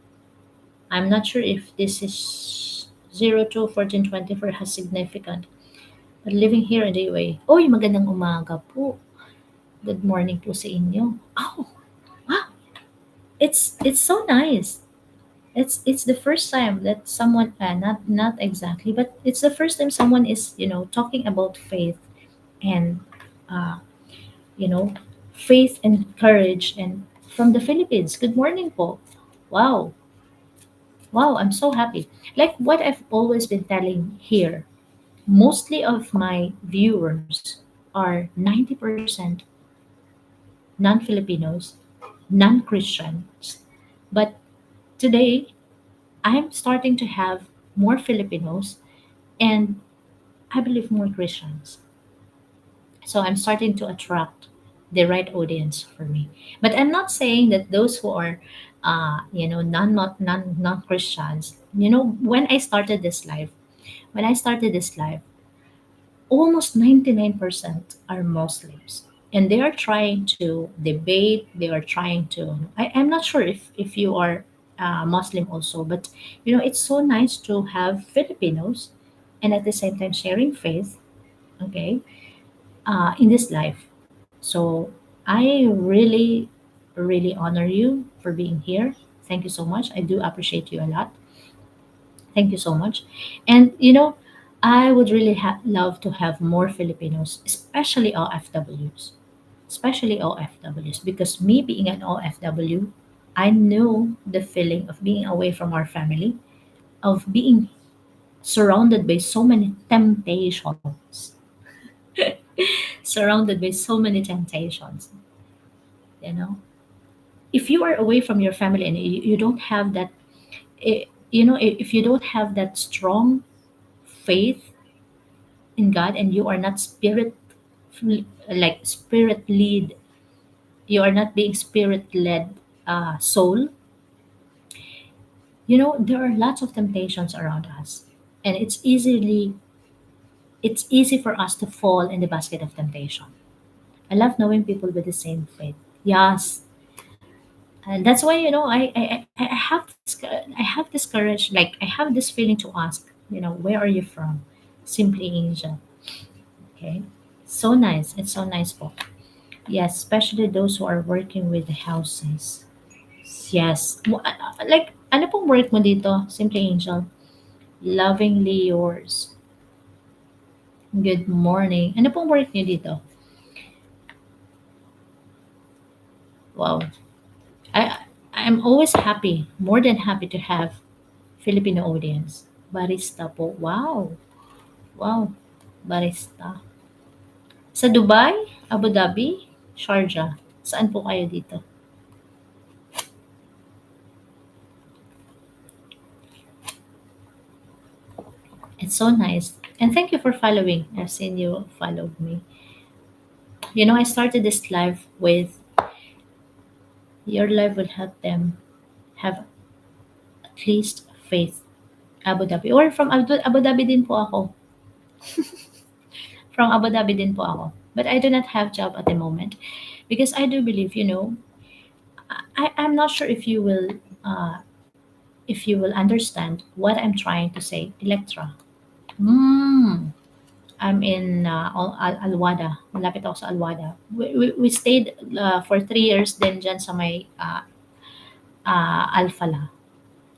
I'm not sure if this is 02 14 24 has significant. But living here in the UAE. Oy, magandang umaga po. Good morning po sa inyo. Oh, wow. It's so nice. It's the first time that someone not exactly, but it's the first time someone is, talking about faith and uh, you know, faith and courage and from the Philippines. Good morning po. Wow. Wow, I'm so happy. Like what I've always been telling here, mostly of my viewers are 90% non-Filipinos, non-Christians. But today, I'm starting to have more Filipinos and I believe more Christians. So I'm starting to attract the right audience for me. But I'm not saying that those who are, non Christians. When I started this life, almost 99% are Muslims. And they are trying to debate, they are trying to. I'm not sure if you are Muslim also, but it's so nice to have Filipinos and at the same time sharing faith, okay, in this life. So I really, really honor you for being here. Thank you so much. I do appreciate you a lot. Thank you so much. And I would really love to have more Filipinos, especially OFWs, because me being an OFW, I know the feeling of being away from our family, of being surrounded by so many temptations, surrounded by so many temptations. You know, if you are away from your family and you don't have that, if you don't have that strong faith in God and you are not spirit lead, you are not being spirit led soul, there are lots of temptations around us, and it's easy for us to fall in the basket of temptation. I love knowing people with the same faith. Yes, and that's why I have I have this courage, like I have this feeling to ask, where are you from? Simply Angel. Okay, so nice. It's so nice, po. Yes, especially those who are working with the houses. Yes. Like, ano pong work mo dito, Simply Angel? Lovingly yours. Good morning. Ano pong work niyo dito? Wow. I I'm always happy, more than happy to have Filipino audience. Barista po. Wow. Wow. Barista. Sa Dubai, Abu Dhabi, Sharjah. Saan po kayo dito? It's so nice. And thank you for following. I've seen you followed me. I started this live with your life will help them have at least faith. Abu Dhabi. Or from Abu Dhabi din po ako. From Abu Dhabi din po ako. But I do not have job at the moment because I do believe, I'm not sure uh, if you will understand what I'm trying to say. Electra. Mm, I'm in Alwada. Malapit ako sa Alwada. We stayed for 3 years din dyan sa may Alfala.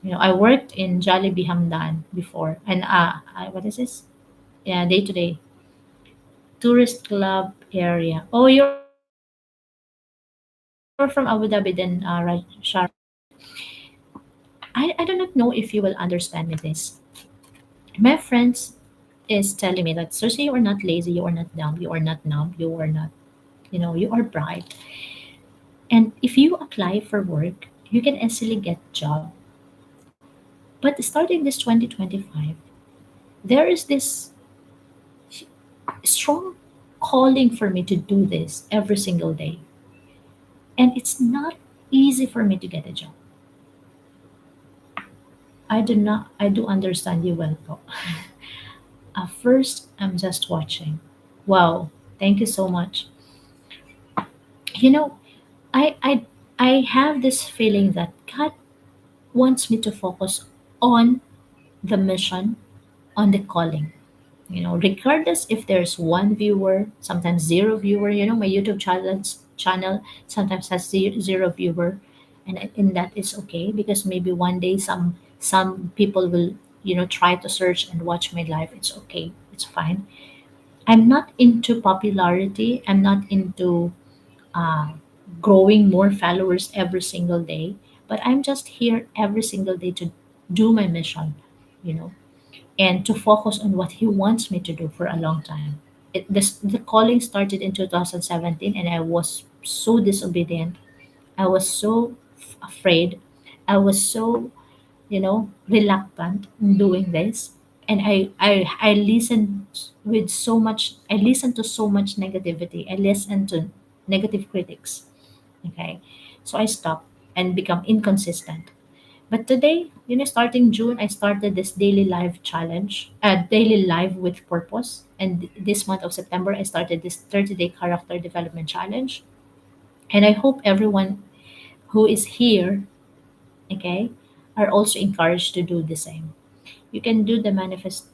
I worked in Jollibee Hamdan before. And what is this? Yeah, day to day. Tourist club area. Oh, you're from Abu Dhabi then, Shar. I do not know if you will understand me this. My friends is telling me that, Cersei, you are not lazy, you are not dumb, you are not numb, you are not, you are bright. And if you apply for work, you can easily get job. But starting this 2025, there is this strong calling for me to do this every single day. And it's not easy for me to get a job. I do understand you well po. At first, I'm just watching. Wow, thank you so much. You know, I I I have this feeling that God wants me to focus on the mission, on the calling. Regardless if there's one viewer, sometimes zero viewer. My YouTube channel sometimes has zero viewer, and that is okay because maybe one day some people will try to search and watch my life. It's okay. It's fine. I'm not into popularity. I'm not into uh, growing more followers every single day, but I'm just here every single day to do my mission, you know, and to focus on what He wants me to do for a long time. The calling started in 2017, and I was so disobedient. I was so afraid. I was so reluctant in doing this, and I listened with so much. I listened to so much negativity. I listened to negative critics. Okay, so I stopped and become inconsistent. But today, starting June, I started this daily life challenge, daily life with purpose. And this month of September, I started this 30-day character development challenge. And I hope everyone who is here, okay, are also encouraged to do the same. You can do the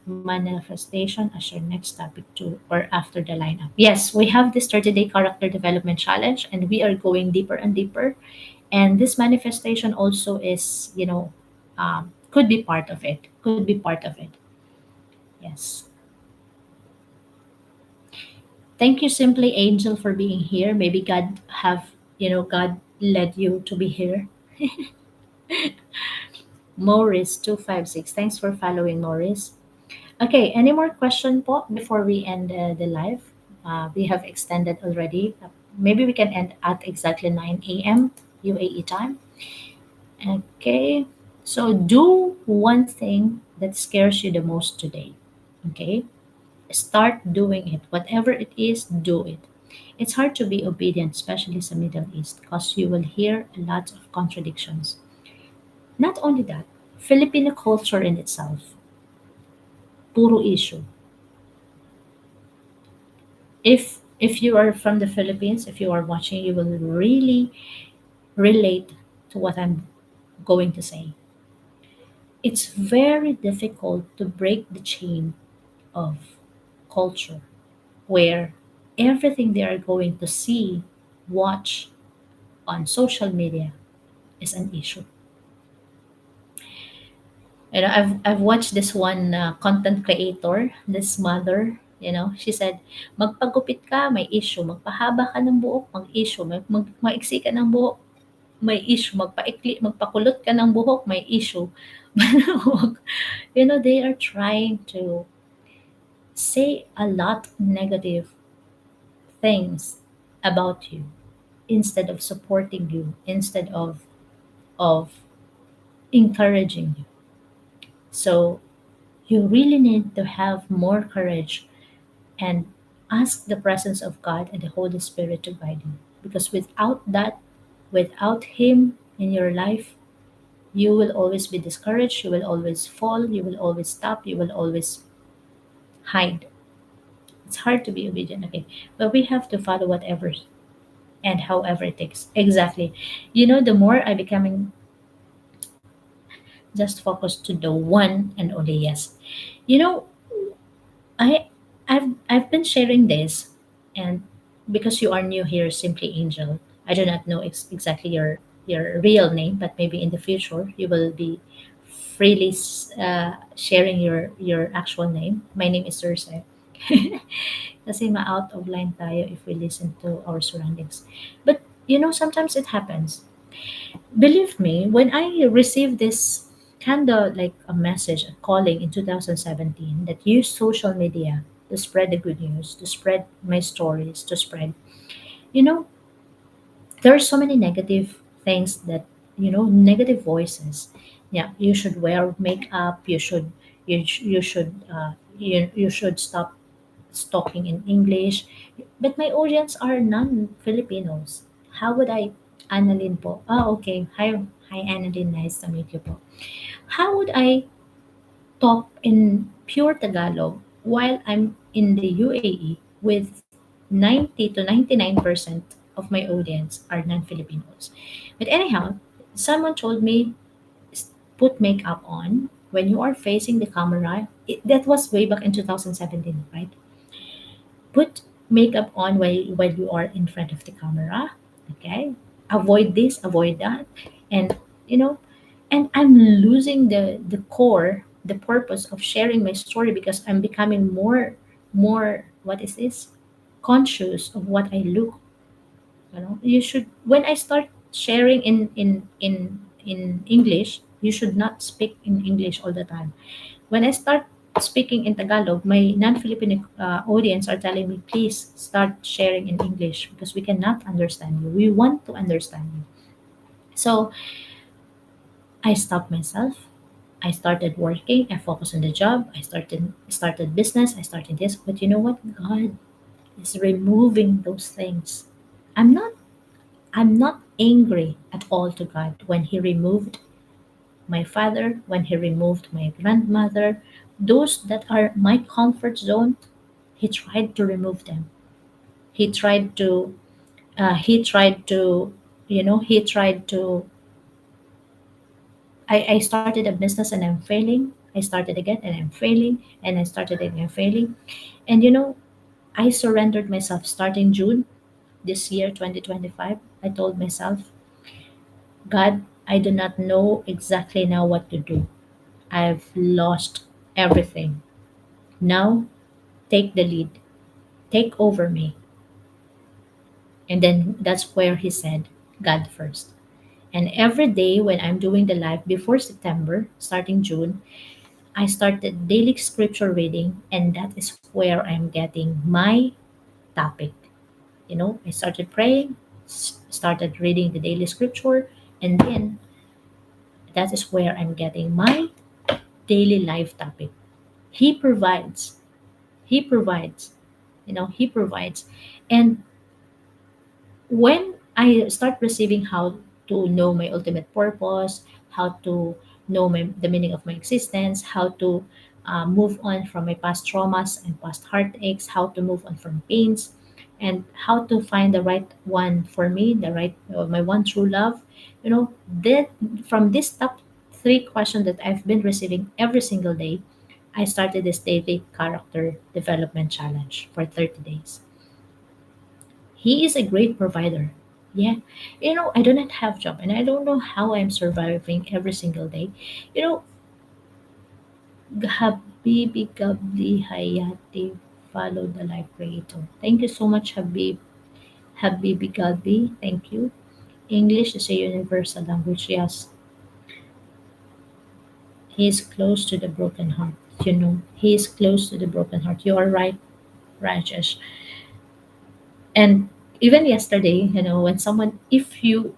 manifestation as your next topic too, or after the lineup. Yes, we have this 30-day character development challenge, and we are going deeper and deeper. And this manifestation also is, could be part of it. Could be part of it. Yes. Thank you, Simply Angel, for being here. Maybe God led you to be here. Maurice256. Thanks for following, Maurice. Okay, any more question po before we end the live? We have extended already. Maybe we can end at exactly 9 a.m. UAE time. Okay, so do one thing that scares you the most today. Okay, start doing it. Whatever it is, do it. It's hard to be obedient, especially in the Middle East, because you will hear a lot of contradictions. Not only that, Filipino culture in itself, puro issue. If you are from the Philippines, if you are watching, you will really relate to what I'm going to say. It's very difficult to break the chain of culture where everything they are going to see, watch on social media is an issue. I've watched this one content creator, this mother. She said, magpagupit ka, may issue. Magpahaba ka ng buhok, mag-issue. Maiksi ka ng buhok, may issue. Magpakulot ka ng buhok, may issue. They are trying to say a lot negative things about you instead of supporting you, instead of encouraging you. So you really need to have more courage and ask the presence of God and the Holy Spirit to guide you. Because without that, without Him in your life, you will always be discouraged, you will always fall, you will always stop, you will always hide. It's hard to be obedient, okay? But we have to follow whatever and however it takes. Exactly. The more I becoming just focused to the one and only yes. You know, I I've been sharing this, and because you are new here, Simply Angel, I do not know exactly your real name, but maybe in the future you will be freely sharing your actual name. My name is Circe. Kasi ma-out of line tayo if we listen to our surroundings. But sometimes it happens. Believe me, when I received this kind of like a message, a calling in 2017 that use social media to spread the good news, to spread my stories, to spread, you know, there are so many negative things that, negative voices. Yeah, you should wear makeup, you should stop talking in English. But my audience are non-Filipinos. How would I, Annalyn po? Ah, okay. Hi, Hi, Annalyn. Nice to meet you po. How would I talk in pure Tagalog while I'm in the UAE with 90 to 99% of my audience are non-Filipinos. But anyhow, someone told me put makeup on when you are facing the camera. That was way back in 2017, right? Put makeup on while you are in front of the camera. Okay? Avoid this, avoid that. And you know, and I'm losing the core, the purpose of sharing my story because I'm becoming more what is this? Conscious of what I look. You should when I start sharing in English, you should not speak in English all the time. When I start speaking in Tagalog, my non-Filipino audience are telling me, please start sharing in English because we cannot understand you. We want to understand you. So I stopped myself. I started working. I focused on the job. I started business. I started this. But you know what? God is removing those things. I'm not I'm not angry at all to God when He removed my father, when He removed my grandmother, those that are my comfort zone. He tried to remove them. He tried to, he tried to, he tried to. I started a business and I'm failing. I started again and I'm failing, and I started again and failing. And I surrendered myself starting June this year, 2025. I told myself, God, I do not know exactly now what to do. I've lost everything. Now, take the lead, take over me. And then that's where he said, God first. And every day when I'm doing the live before September, starting June, I started daily scripture reading, and that is where I'm getting my topic. I started praying, started reading the daily scripture, and then that is where I'm getting my daily life topic. He provides. He provides. He provides. And when I start receiving how to know my ultimate purpose, how to know the meaning of my existence, how to move on from my past traumas and past heartaches, how to move on from pains, and how to find the right one for me, the right my one true love. That from this top three questions that I've been receiving every single day, I started this daily character development challenge for 30 days. He is a great provider. Yeah. I do not have job and I don't know how I'm surviving every single day. You know, Habibi Gabli Hayati, follow the life creator. Thank you so much, Habibi Gabli. Thank you. English is a universal language. Yes. He is close to the broken heart. He is close to the broken heart. You are right, Rajesh. And even yesterday, when someone, if you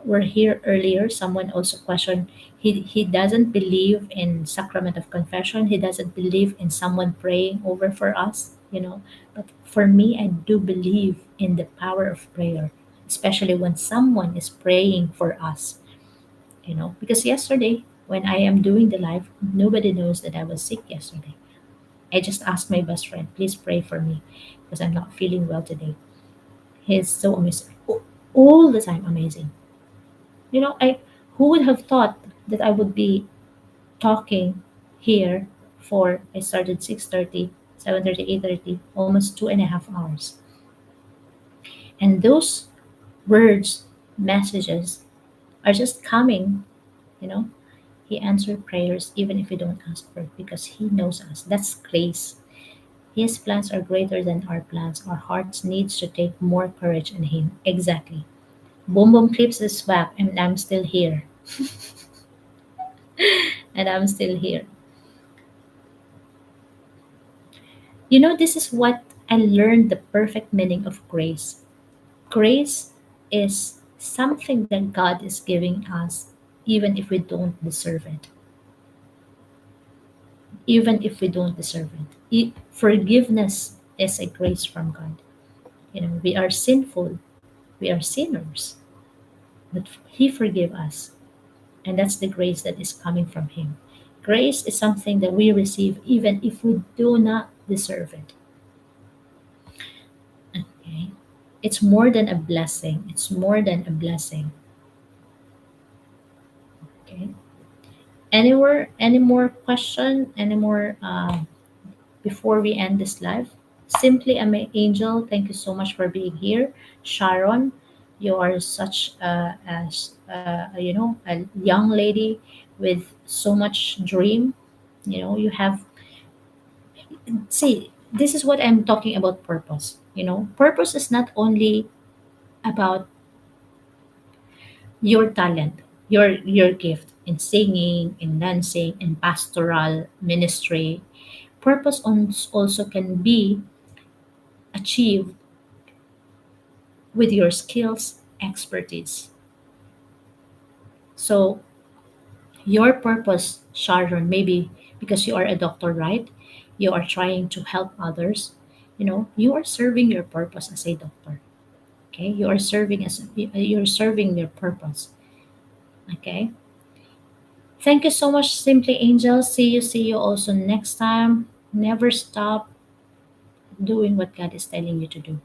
were here earlier, someone also questioned, he doesn't believe in sacrament of confession. He doesn't believe in someone praying over for us. But for me, I do believe in the power of prayer, especially when someone is praying for us. Because yesterday, when I am doing the live, nobody knows that I was sick yesterday. I just asked my best friend, please pray for me because I'm not feeling well today. He's so amazing. All the time amazing. I who would have thought that I would be talking here for I started 6:30, 7:30, 8:30, almost 2.5 hours. And those words, messages are just coming, you know. He answered prayers even if we don't ask for it because he knows us. That's grace. His plans are greater than our plans. Our hearts needs to take more courage in him. Exactly. Boom Boom Clips is back and I'm still here. And I'm still here. This is what I learned the perfect meaning of grace. Grace is something that God is giving us even if we don't deserve it. Even if we don't deserve it. Forgiveness is a grace from God. We are sinful, we are sinners, but He forgive us. And that's the grace that is coming from Him. Grace is something that we receive even if we do not deserve it. Okay? It's more than a blessing. It's more than a blessing. Okay? Any more question? Any more before we end this live? Simply Angel, thank you so much for being here. Sharon, you are such a young lady with so much dream. You have, see, this is what I'm talking about, purpose. Purpose is not only about your talent, your gift in singing, in dancing, in pastoral ministry. Purpose also can be achieved with your skills, expertise. So your purpose, Sharon, maybe because you are a doctor, right? You are trying to help others. You are serving your purpose as a doctor. Okay, you're serving your purpose. Okay. Thank you so much, Simply Angel. See you also next time. Never stop doing what God is telling you to do.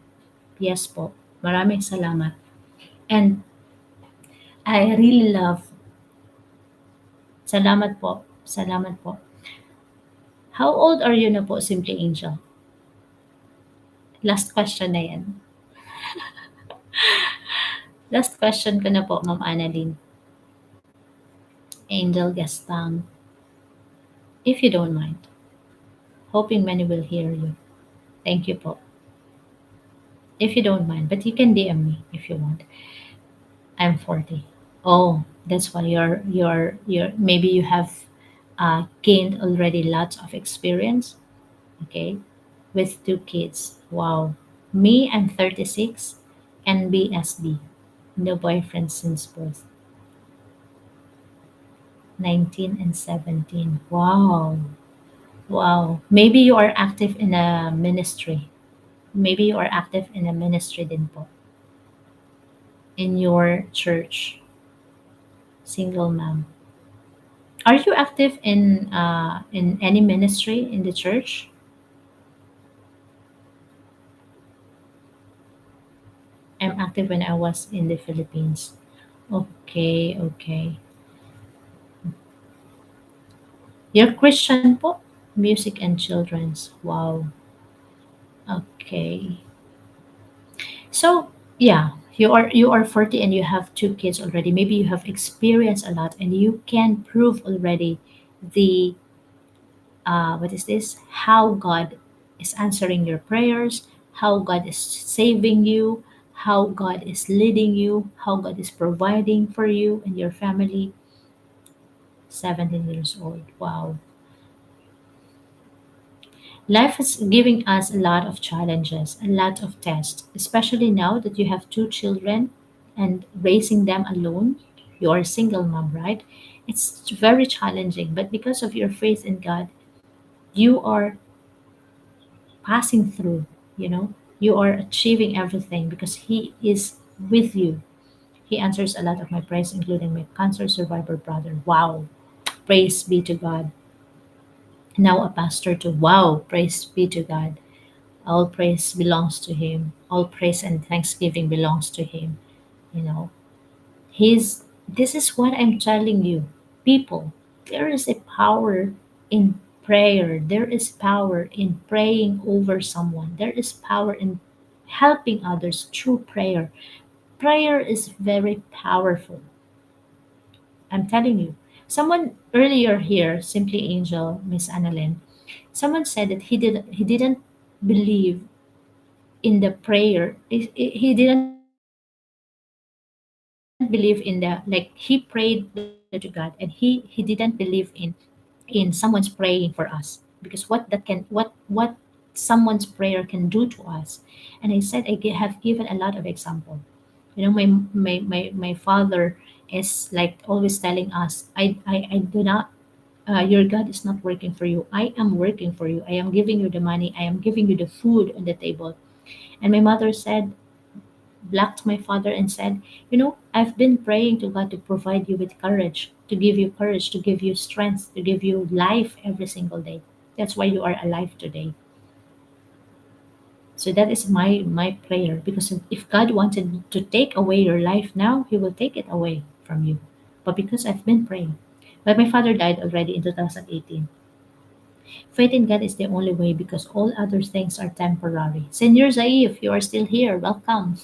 Yes po. Maraming salamat. And I really love, salamat po. Salamat po. How old are you na po, Simply Angel? Last question na yan. Last question ko na po, Ma'am Annalyn. Angel Gastang, if you don't mind. Hoping many will hear you. Thank you po. If you don't mind, but you can DM me if you want. I'm 40. Oh, that's why you're maybe you have gained already lots of experience. Okay, with two kids. Wow. Me, I'm 36, and BSB. No boyfriend since birth. 19 and 17. Wow. Wow. Maybe you are active in a ministry. Maybe you are active in a ministry din po. In your church. Single mom. Are you active in any ministry in the church? I'm active when I was in the Philippines. Okay, okay. You're Christian po? Music and children's. Wow. Okay. So, yeah, you are 40 and you have two kids already. Maybe you have experienced a lot and you can prove already the what is this? How God is answering your prayers, how God is saving you, how God is leading you, how God is providing for you and your family. 17 years old. Wow. Life is giving us a lot of challenges, a lot of tests, especially now that you have two children and raising them alone. You are a single mom, right? It's very challenging, but because of your faith in God, you are passing through, you know, you are achieving everything because He is with you. He answers a lot of my prayers, including my cancer survivor brother. Wow. Praise be to God. Now a pastor too. Wow. Praise be to God. All praise belongs to Him. All praise and thanksgiving belongs to Him. You know, He's, this is what I'm telling you. People, there is a power in prayer. There is power in praying over someone. There is power in helping others through prayer. Prayer is very powerful. I'm telling you. Someone earlier here, Simply Angel, Miss Annalyn, someone said that he didn't believe in the prayer. He didn't believe in the, like, he prayed to God and he didn't believe in someone's praying for us, because what someone's prayer can do to us. And I said have given a lot of example. My father is like always telling us, I do not, your God is not working for you. I am working for you. I am giving you the money. I am giving you the food on the table. And my mother said, blocked my father and said, I've been praying to God to provide you with courage. to give you courage, to give you strength, to give you life every single day. That's why you are alive today. So that is my prayer, because if God wanted to take away your life now, He will take it away from you. But because I've been praying, but my father died already in 2018. Faith in God is the only way, because all other things are temporary. Senor Zaif, you are still here. Welcome.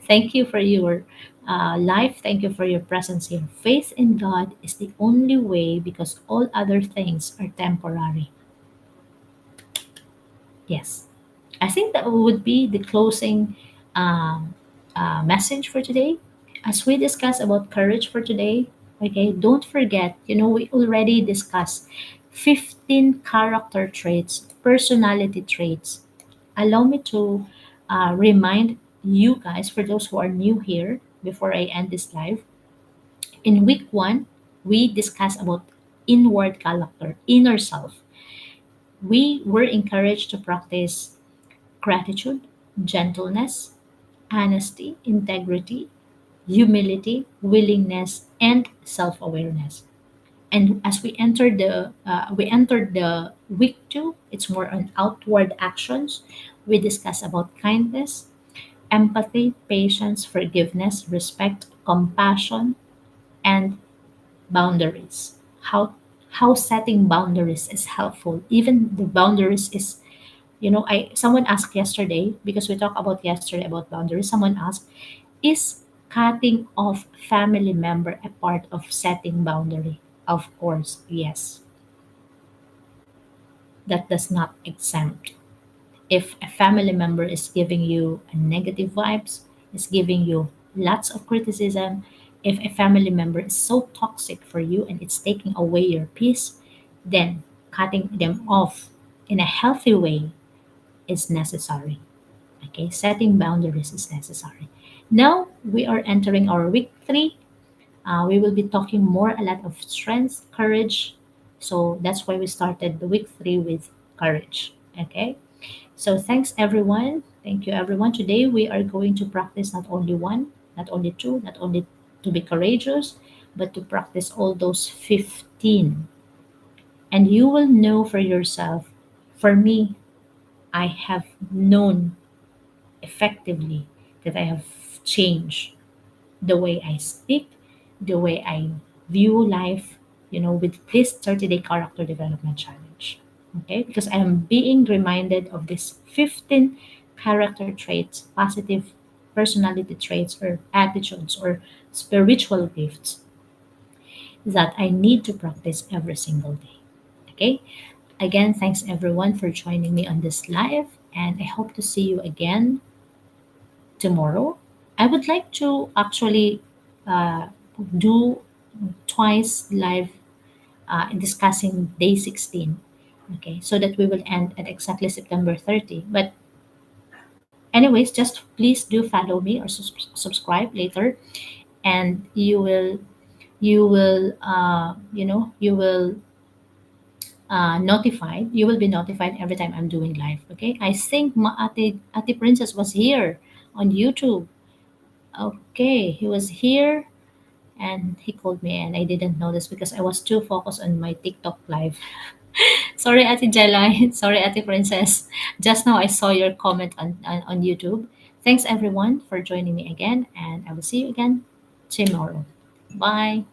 Thank you for your life. Thank you for your presence here. Faith in God is the only way, because all other things are temporary. Yes. I think that would be the closing um, message for today. As we discuss about courage for today, okay, don't forget, we already discussed 15 character traits, personality traits. Allow me to remind you guys, for those who are new here, before I end this live. In week one, we discussed about inward character, inner self. We were encouraged to practice gratitude, gentleness, honesty, integrity, humility, willingness, and self-awareness. And as we entered the week two, it's more on outward actions. We discuss about kindness, empathy, patience, forgiveness, respect, compassion, and boundaries. How setting boundaries is helpful. Even the boundaries is, I someone asked yesterday, because we talked about yesterday about boundaries. Someone asked, is cutting off family member a part of setting boundary? Of course, yes. That does not exempt. If a family member is giving you a negative vibes, is giving you lots of criticism, if a family member is so toxic for you and it's taking away your peace, then cutting them off in a healthy way is necessary. Okay, setting boundaries is necessary. Now we are entering our week three. We will be talking more a lot of strength, courage. So that's why we started the week three with courage. Okay. So thanks everyone. Thank you everyone. Today we are going to practice not only one, not only two, not only to be courageous, but to practice all those 15. And you will know for yourself. For me, I have known effectively that I have changed the way I speak, the way I view life, with this 30-day character development challenge. Okay, because I am being reminded of these 15 character traits, positive personality traits, or attitudes, or spiritual gifts that I need to practice every single day. Okay, again, thanks everyone for joining me on this live, and I hope to see you again tomorrow. I would like to actually uh, do twice live discussing day 16. Okay, so that we will end at exactly September 30. But, anyways, just please do follow me or subscribe later, and you will be notified every time I'm doing live. Okay, I think Ate Princess was here on YouTube. Okay, he was here and he called me and I didn't notice because I was too focused on my TikTok live. Sorry, Ate Jelay. Sorry, Ate Princess. Just now I saw your comment on YouTube. Thanks everyone for joining me again, and I will see you again tomorrow. Bye.